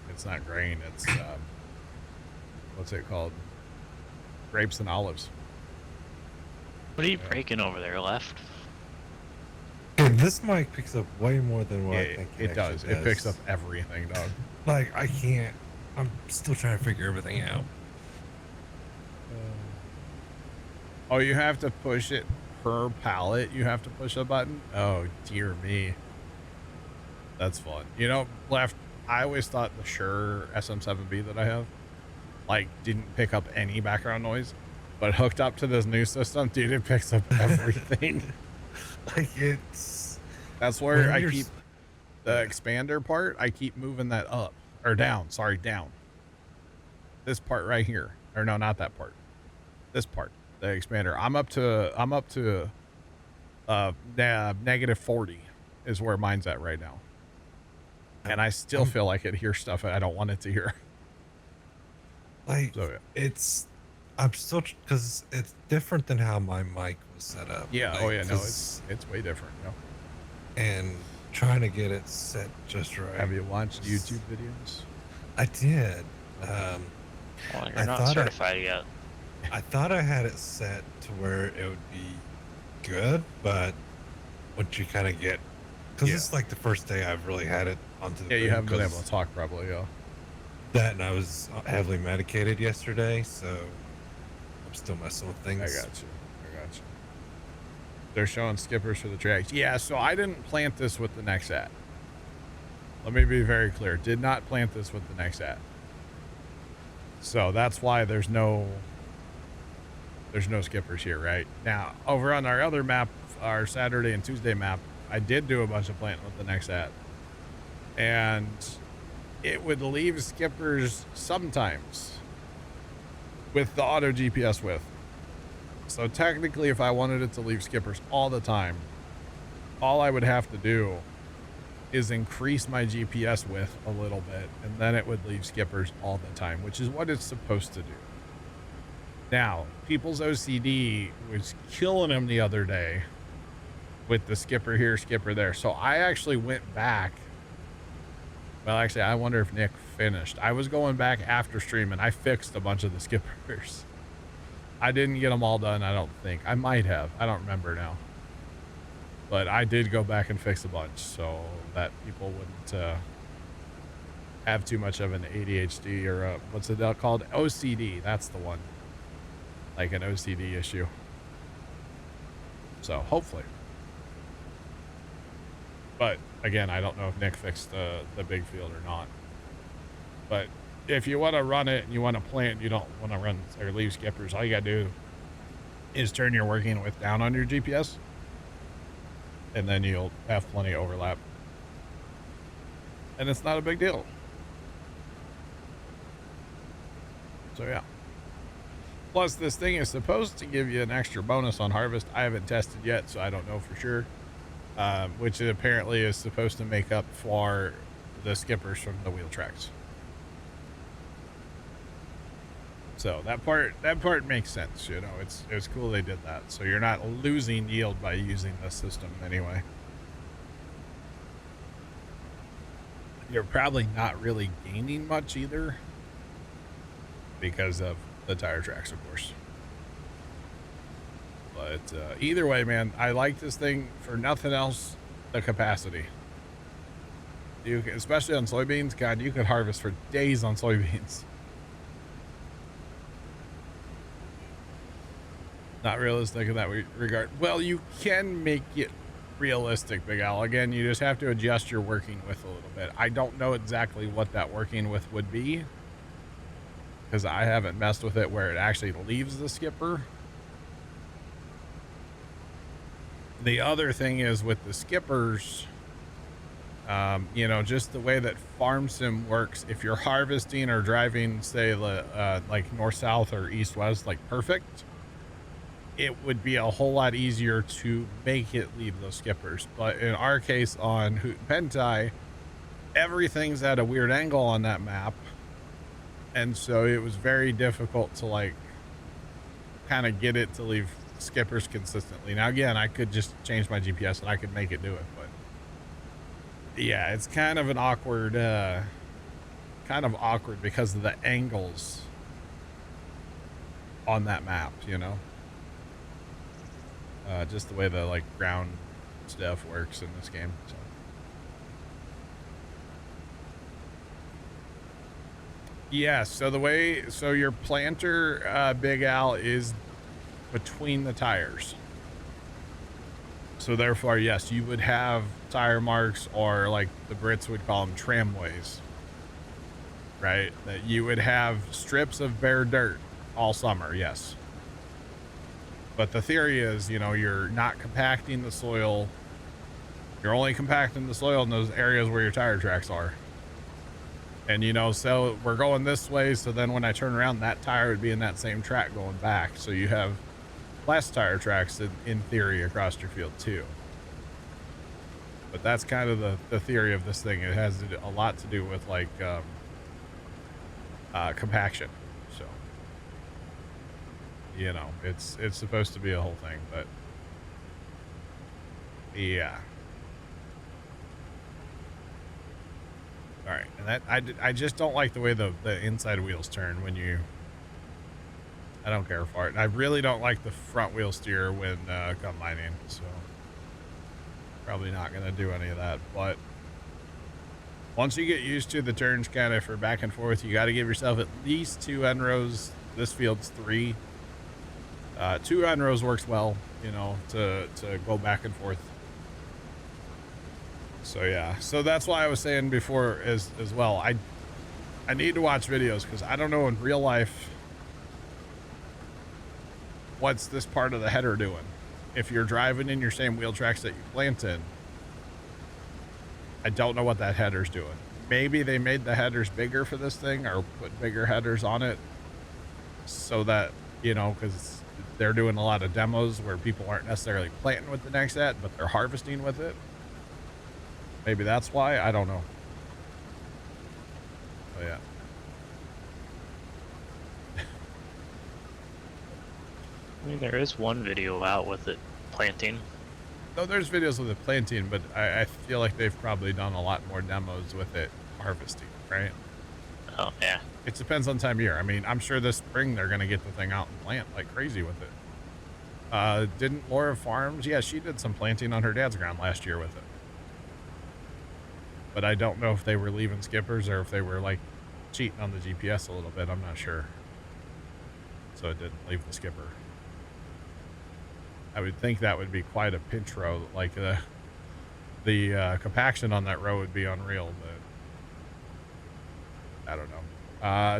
it's not grain, it's, what's it called? Grapes and olives. What are you breaking over there, left? Okay, this mic picks up way more than what I think it does. It picks up everything, dog. Like, I can't. I'm still trying to figure everything out. Oh, you have to push it per pallet. You have to push a button. Oh, dear me. That's fun. You know, left, I always thought the Shure SM7B that I have, like, didn't pick up any background noise. But hooked up to this new system, dude, it picks up everything. Like, it's... That's where I keep the expander part. I keep moving that up or down. Sorry, down. This part right here, or no, not that part. This part, the expander. I'm up to negative 40 is where mine's at right now, and I still feel like it hears stuff I don't want it to hear. Like, so, yeah. it's... I'm still, because it's different than how my mic was set up. Yeah. Like, Oh yeah. No, it's way different. No. And trying to get it set just right. Have you watched YouTube videos? I did. Well, you're not certified yet. I thought I had it set to where it would be good, but once you kind of get, because it's like the first day I've really had it onto the you haven't been able to talk probably. Yeah. That and I was heavily medicated yesterday, so I'm still messing with I things. got you. I got you. They're showing skippers for the tracks. Yeah, so I didn't plant this with the next ad. Let me be very clear. Did not plant this with the next ad. So that's why there's no skippers here right now. Over on our other map, our Saturday and Tuesday map, I did do a bunch of planting with the next ad, and it would leave skippers sometimes with the auto GPS width. So technically, if I wanted it to leave skippers all the time, all I would have to do is increase my GPS width a little bit, and then it would leave skippers all the time, which is what it's supposed to do. Now, people's OCD was killing them the other day with the skipper here, skipper there. So I actually went back. Well, actually, I wonder if Nick finished. I was going back after stream, and I fixed a bunch of the skippers. I didn't get them all done, I don't think. I might have. I don't remember now. But I did go back and fix a bunch so that people wouldn't have too much of an ADHD or what's it called? OCD. That's the one. Like an OCD issue. So hopefully. But again, I don't know if Nick fixed the big field or not. But if you want to run it and you want to plant, you don't want to run or leave skippers, all you got to do is turn your working width down on your GPS. And then you'll have plenty of overlap. And it's not a big deal. So yeah. Plus, this thing is supposed to give you an extra bonus on harvest. I haven't tested yet, so I don't know for sure. Which it apparently is supposed to make up for the skippers from the wheel tracks. So that part makes sense. You know, it's cool they did that. So you're not losing yield by using this system anyway. You're probably not really gaining much either because of the tire tracks, of course. But either way, man, I like this thing for nothing else. The capacity, especially on soybeans. God, you could harvest for days on soybeans. Not realistic in that regard. Well, you can make it realistic, Big Al. Again, you just have to adjust your working width a little bit. I don't know exactly what that working width would be because I haven't messed with it where it actually leaves the skipper. The other thing is with the skippers, you know, just the way that Farm Sim works, if you're harvesting or driving, say, like north-south or east-west, like perfect, it would be a whole lot easier to make it leave those skippers. But in our case on Hoot and Pentai, everything's at a weird angle on that map. And so it was very difficult to like kind of get it to leave skippers consistently. Now, again, I could just change my GPS and I could make it do it. But yeah, it's kind of an awkward, because of the angles on that map, you know? Just the way the like ground stuff works in this game. So. Yeah, so your planter, Big Al, is between the tires. So therefore, yes, you would have tire marks, or like the Brits would call them tramways, right? That you would have strips of bare dirt all summer, yes. But the theory is, you know, you're not compacting the soil. You're only compacting the soil in those areas where your tire tracks are. And, you know, so we're going this way. So then when I turn around, that tire would be in that same track going back. So you have less tire tracks in theory across your field too. But that's kind of the theory of this thing. It has a lot to do with like compaction. So, you know, it's supposed to be a whole thing, but yeah. All right, and that I just don't like the way the inside wheels turn when you. I don't care for it. I really don't like the front wheel steer when combining, so probably not gonna do any of that. But Once you get used to the turns kind of for back and forth, you got to give yourself at least 2 end rows. This field's 3. 2 end rows works well, you know, to go back and forth. So yeah, so that's why I was saying before as well. I need to watch videos because I don't know in real life what's this part of the header doing. If you're driving in your same wheel tracks that you plant in, I don't know what that header's doing. Maybe they made the headers bigger for this thing or put bigger headers on it so that, you know, because they're doing a lot of demos where people aren't necessarily planting with the next set, but they're harvesting with it. Maybe that's why. I don't know. Oh, yeah. I mean, there is one video out with it planting. No, there's videos with it planting, but I feel like they've probably done a lot more demos with it harvesting, right? Oh, yeah. It depends on time of year. I mean, I'm sure this spring they're going to get the thing out and plant like crazy with it. Didn't Laura Farms? Yeah, she did some planting on her dad's ground last year with it. But I don't know if they were leaving skippers or if they were like cheating on the GPS a little bit. I'm not sure. So it didn't leave the skipper. I would think that would be quite a pinch row. Like the compaction on that row would be unreal, but I don't know.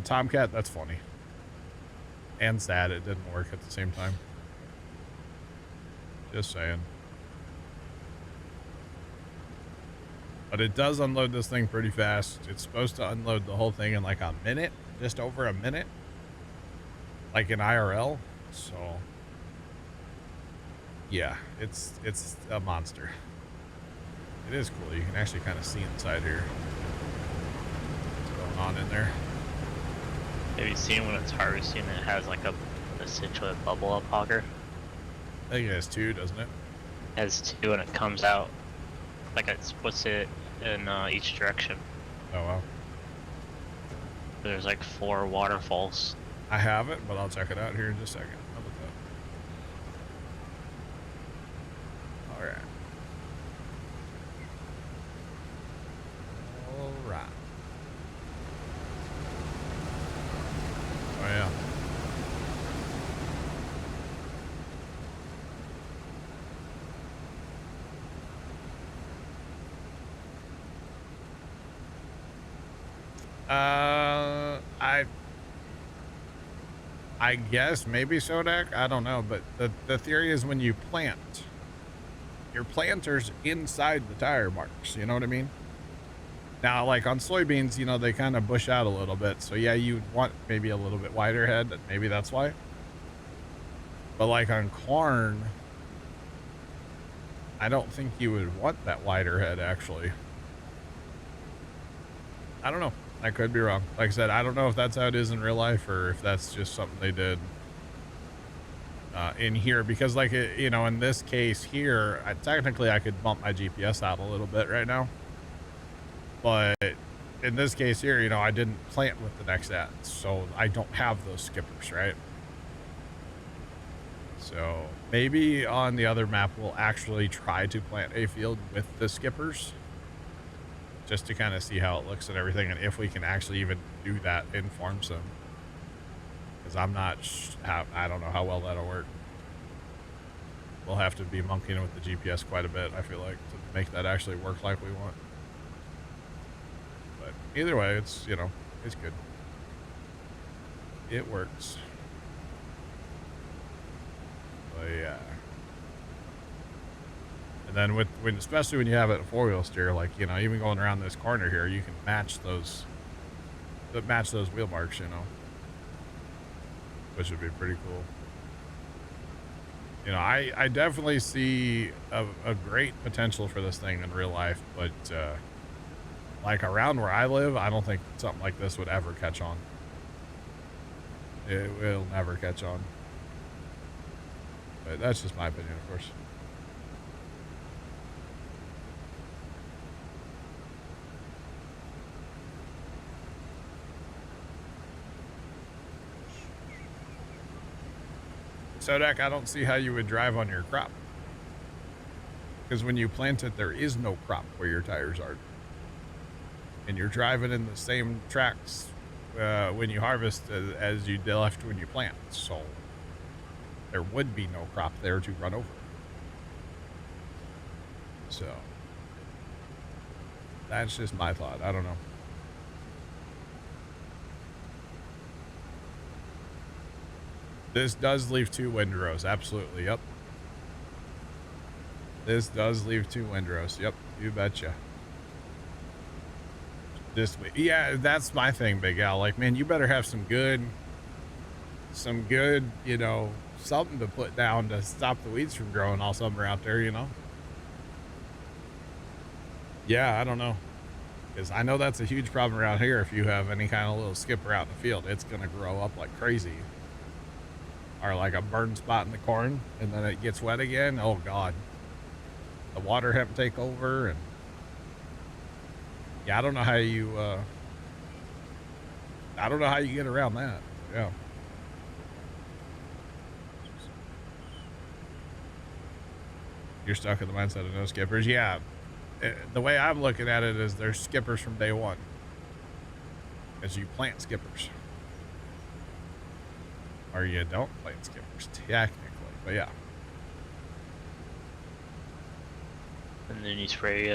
Tomcat, that's funny. And sad it didn't work at the same time. Just saying. But it does unload this thing pretty fast. It's supposed to unload the whole thing in like a minute, just over a minute. Like in IRL. So yeah, it's a monster. It is cool. You can actually kind of see inside here what's going on in there. Have you seen when it's harvesting? It has like essentially a bubble up auger. I think it has 2, doesn't it? It has 2, and it comes out like it splits it in each direction. Oh wow. There's like 4 waterfalls. I have it, but I'll check it out here in just a second. How about that? All right. All right. Oh yeah. I guess maybe Sodak. I don't know, but the theory is when you plant, your planter's inside the tire marks. You know what I mean? Now, like on soybeans, you know, they kind of bush out a little bit. So yeah, you'd want maybe a little bit wider head. Maybe that's why. But like on corn, I don't think you would want that wider head actually. I don't know. I could be wrong. Like I said, I don't know if that's how it is in real life or if that's just something they did in here. Because like, you know, in this case here, technically I could bump my GPS out a little bit right now. But in this case here, you know, I didn't plant with the next ad. So I don't have those skippers, right? So maybe on the other map, we'll actually try to plant a field with the skippers. Just to kind of see how it looks and everything, and if we can actually even do that in Farm Sim. Because I'm not, I don't know how well that'll work. We'll have to be monkeying with the GPS quite a bit, I feel like, to make that actually work like we want. But either way, it's, you know, it's good. It works. But yeah. And then especially when you have it a 4-wheel steer, like, you know, even going around this corner here, you can match those wheel marks, you know, which would be pretty cool. You know, I definitely see a great potential for this thing in real life, but like around where I live, I don't think something like this would ever catch on. It will never catch on. But that's just my opinion, of course. Sodak, I don't see how you would drive on your crop. Because when you plant it, there is no crop where your tires are. and you're driving in the same tracks when you harvest as you left when you plant. So there would be no crop there to run over. So that's just my thought. I don't know. This does leave 2 windrows. Absolutely. Yep. This does leave 2 windrows. Yep. You betcha. This week. Yeah, that's my thing, Big Al. Like, man, you better have some good, you know, something to put down to stop the weeds from growing all summer out there, you know? Yeah, I don't know. Because I know that's a huge problem around here. If you have any kind of little skipper out in the field, it's going to grow up like crazy. Or like a burn spot in the corn, and then it gets wet again. Oh, God. The water hemp take over, and yeah, I don't know how you get around that. Yeah. You're stuck in the mindset of no skippers. Yeah. The way I'm looking at it is there's skippers from day one. As you plant skippers. Or you don't plant skippers, technically. But yeah. And then you spray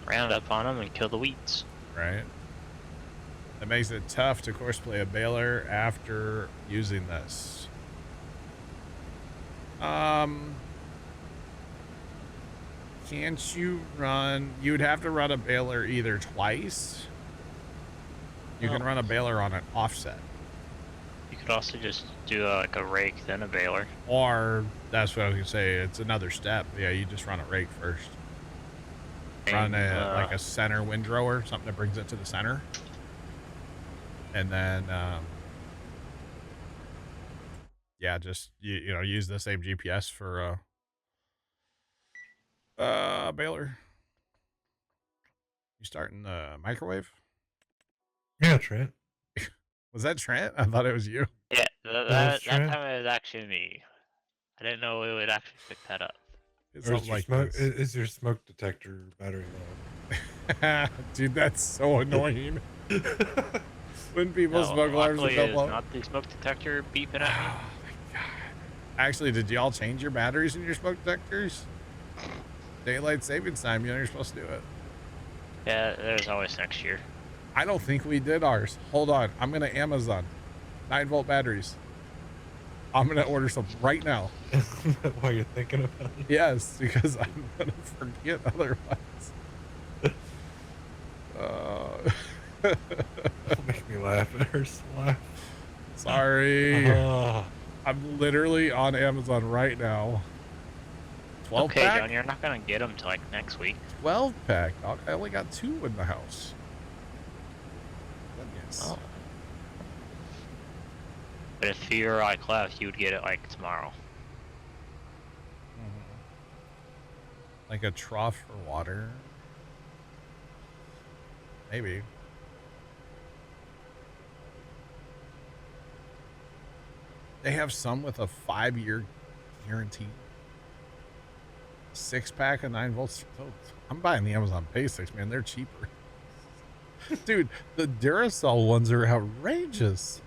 Roundup on them and kill the weeds. Right. That makes it tough to courseplay a baler after using this. Can't you run? You'd have to run a baler either twice. You can run a baler on an offset. You could also just do like a rake, then a baler. Or, that's what I was going to say, it's another step. Yeah, you just run a rake first. Run like a center windrower, something that brings it to the center. And then, yeah, just, you know, use the same GPS for baler. You starting the microwave? Yeah, Trent. Was that Trent? I thought it was you. Yeah, that time it was actually me. I didn't know it would actually pick that up. It's Or something like this. is your smoke detector battery low? Dude, that's so annoying. When people smoke alarms luckily go it's low. not the smoke detector beeping at me. Oh my God. Actually, did y'all change your batteries in your smoke detectors? Daylight savings time, you know you're supposed to do it. Yeah, there's always next year. I don't think we did ours. Hold on. I'm going to Amazon. 9-volt batteries. I'm going to order some right now. While you're thinking about it? Yes, because I'm going to forget otherwise. Don't make me laugh. It hurts to laugh. Sorry. I'm literally on Amazon right now. 12 okay, pack? John, you're not gonna get them till like next week. 12 pack, dog. I only got 2 in the house. Goodness. Oh. But if you're like left, you would get it like tomorrow. Like a trough for water? Maybe. They have some with a 5-year guarantee. 6-pack of 9 volts. I'm buying the Amazon Basics, man. They're cheaper. Dude, the Duracell ones are outrageous.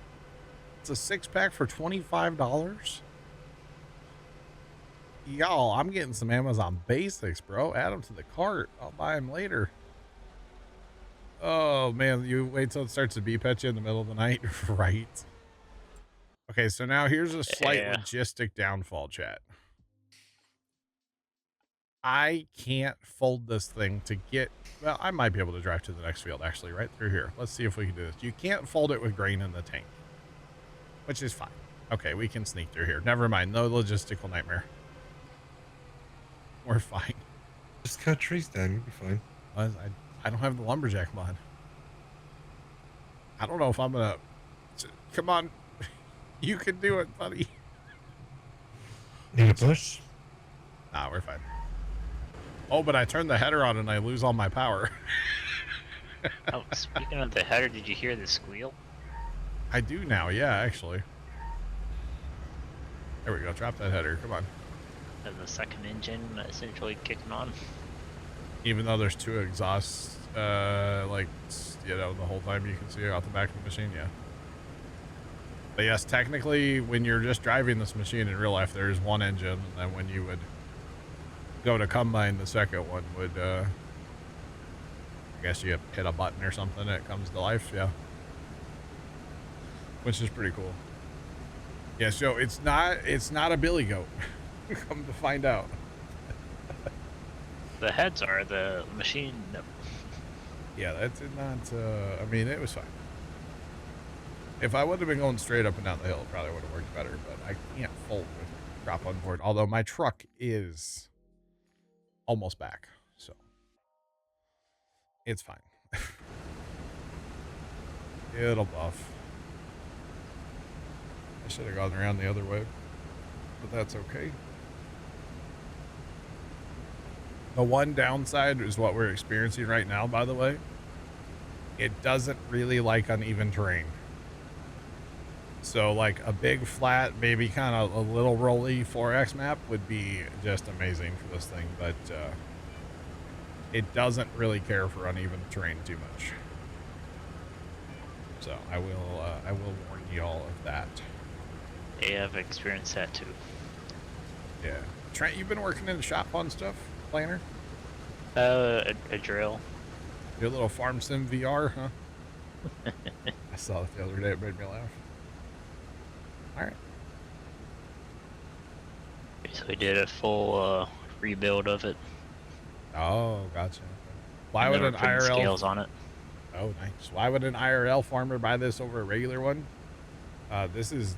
It's a 6-pack for $25. Y'all, I'm getting some Amazon Basics, bro. Add them to the cart. I'll buy them later. Oh, man. You wait till it starts to beep at you in the middle of the night. Right. Okay, so now here's a slight logistic downfall, chat. I can't fold this thing to get... Well, I might be able to drive to the next field, actually, right through here. Let's see if we can do this. You can't fold it with grain in the tank, which is fine. Okay, we can sneak through here. Never mind. No logistical nightmare. We're fine. Just cut trees down. You'll be fine. I don't have the lumberjack mod. I don't know if I'm going to... Come on. You can do it, buddy. Need a push? Nah, we're fine. Oh, but I turned the header on and I lose all my power. Oh, speaking of the header, did you hear the squeal? I do now, yeah, actually. There we go. Drop that header. Come on. Of the second engine essentially kicking on. Even though there's two exhausts, like, you know, the whole time you can see out the back of the machine, yeah. But yes, technically, when you're just driving this machine in real life, there is one engine, and then when you would go to combine, the second one would, I guess you hit a button or something, and it comes to life, yeah. Which is pretty cool. Yeah, so it's not a billy goat. Come to find out. The heads are the machine. No. Yeah, that did not, I mean, it was fine. If I would have been going straight up and down the hill, it probably would have worked better, but I can't fold with drop on board. Although my truck is almost back, so it's fine. It'll buff. I should have gone around the other way, but that's okay. The one downside is what we're experiencing right now, by the way. It doesn't really like uneven terrain. So like a big flat, maybe kind of a little rolly 4X map would be just amazing for this thing, but it doesn't really care for uneven terrain too much. So I will warn y'all of that. Yeah, I've experienced that too. Yeah. Trent, you've been working in the shop on stuff, Planner? A drill. Your little farm sim VR, huh? I saw it the other day, it made me laugh. Alright. So we did a full rebuild of it. Oh, gotcha. Why And would they an were putting IRL scales on it? Oh, nice. Why would an IRL farmer buy this over a regular one? This is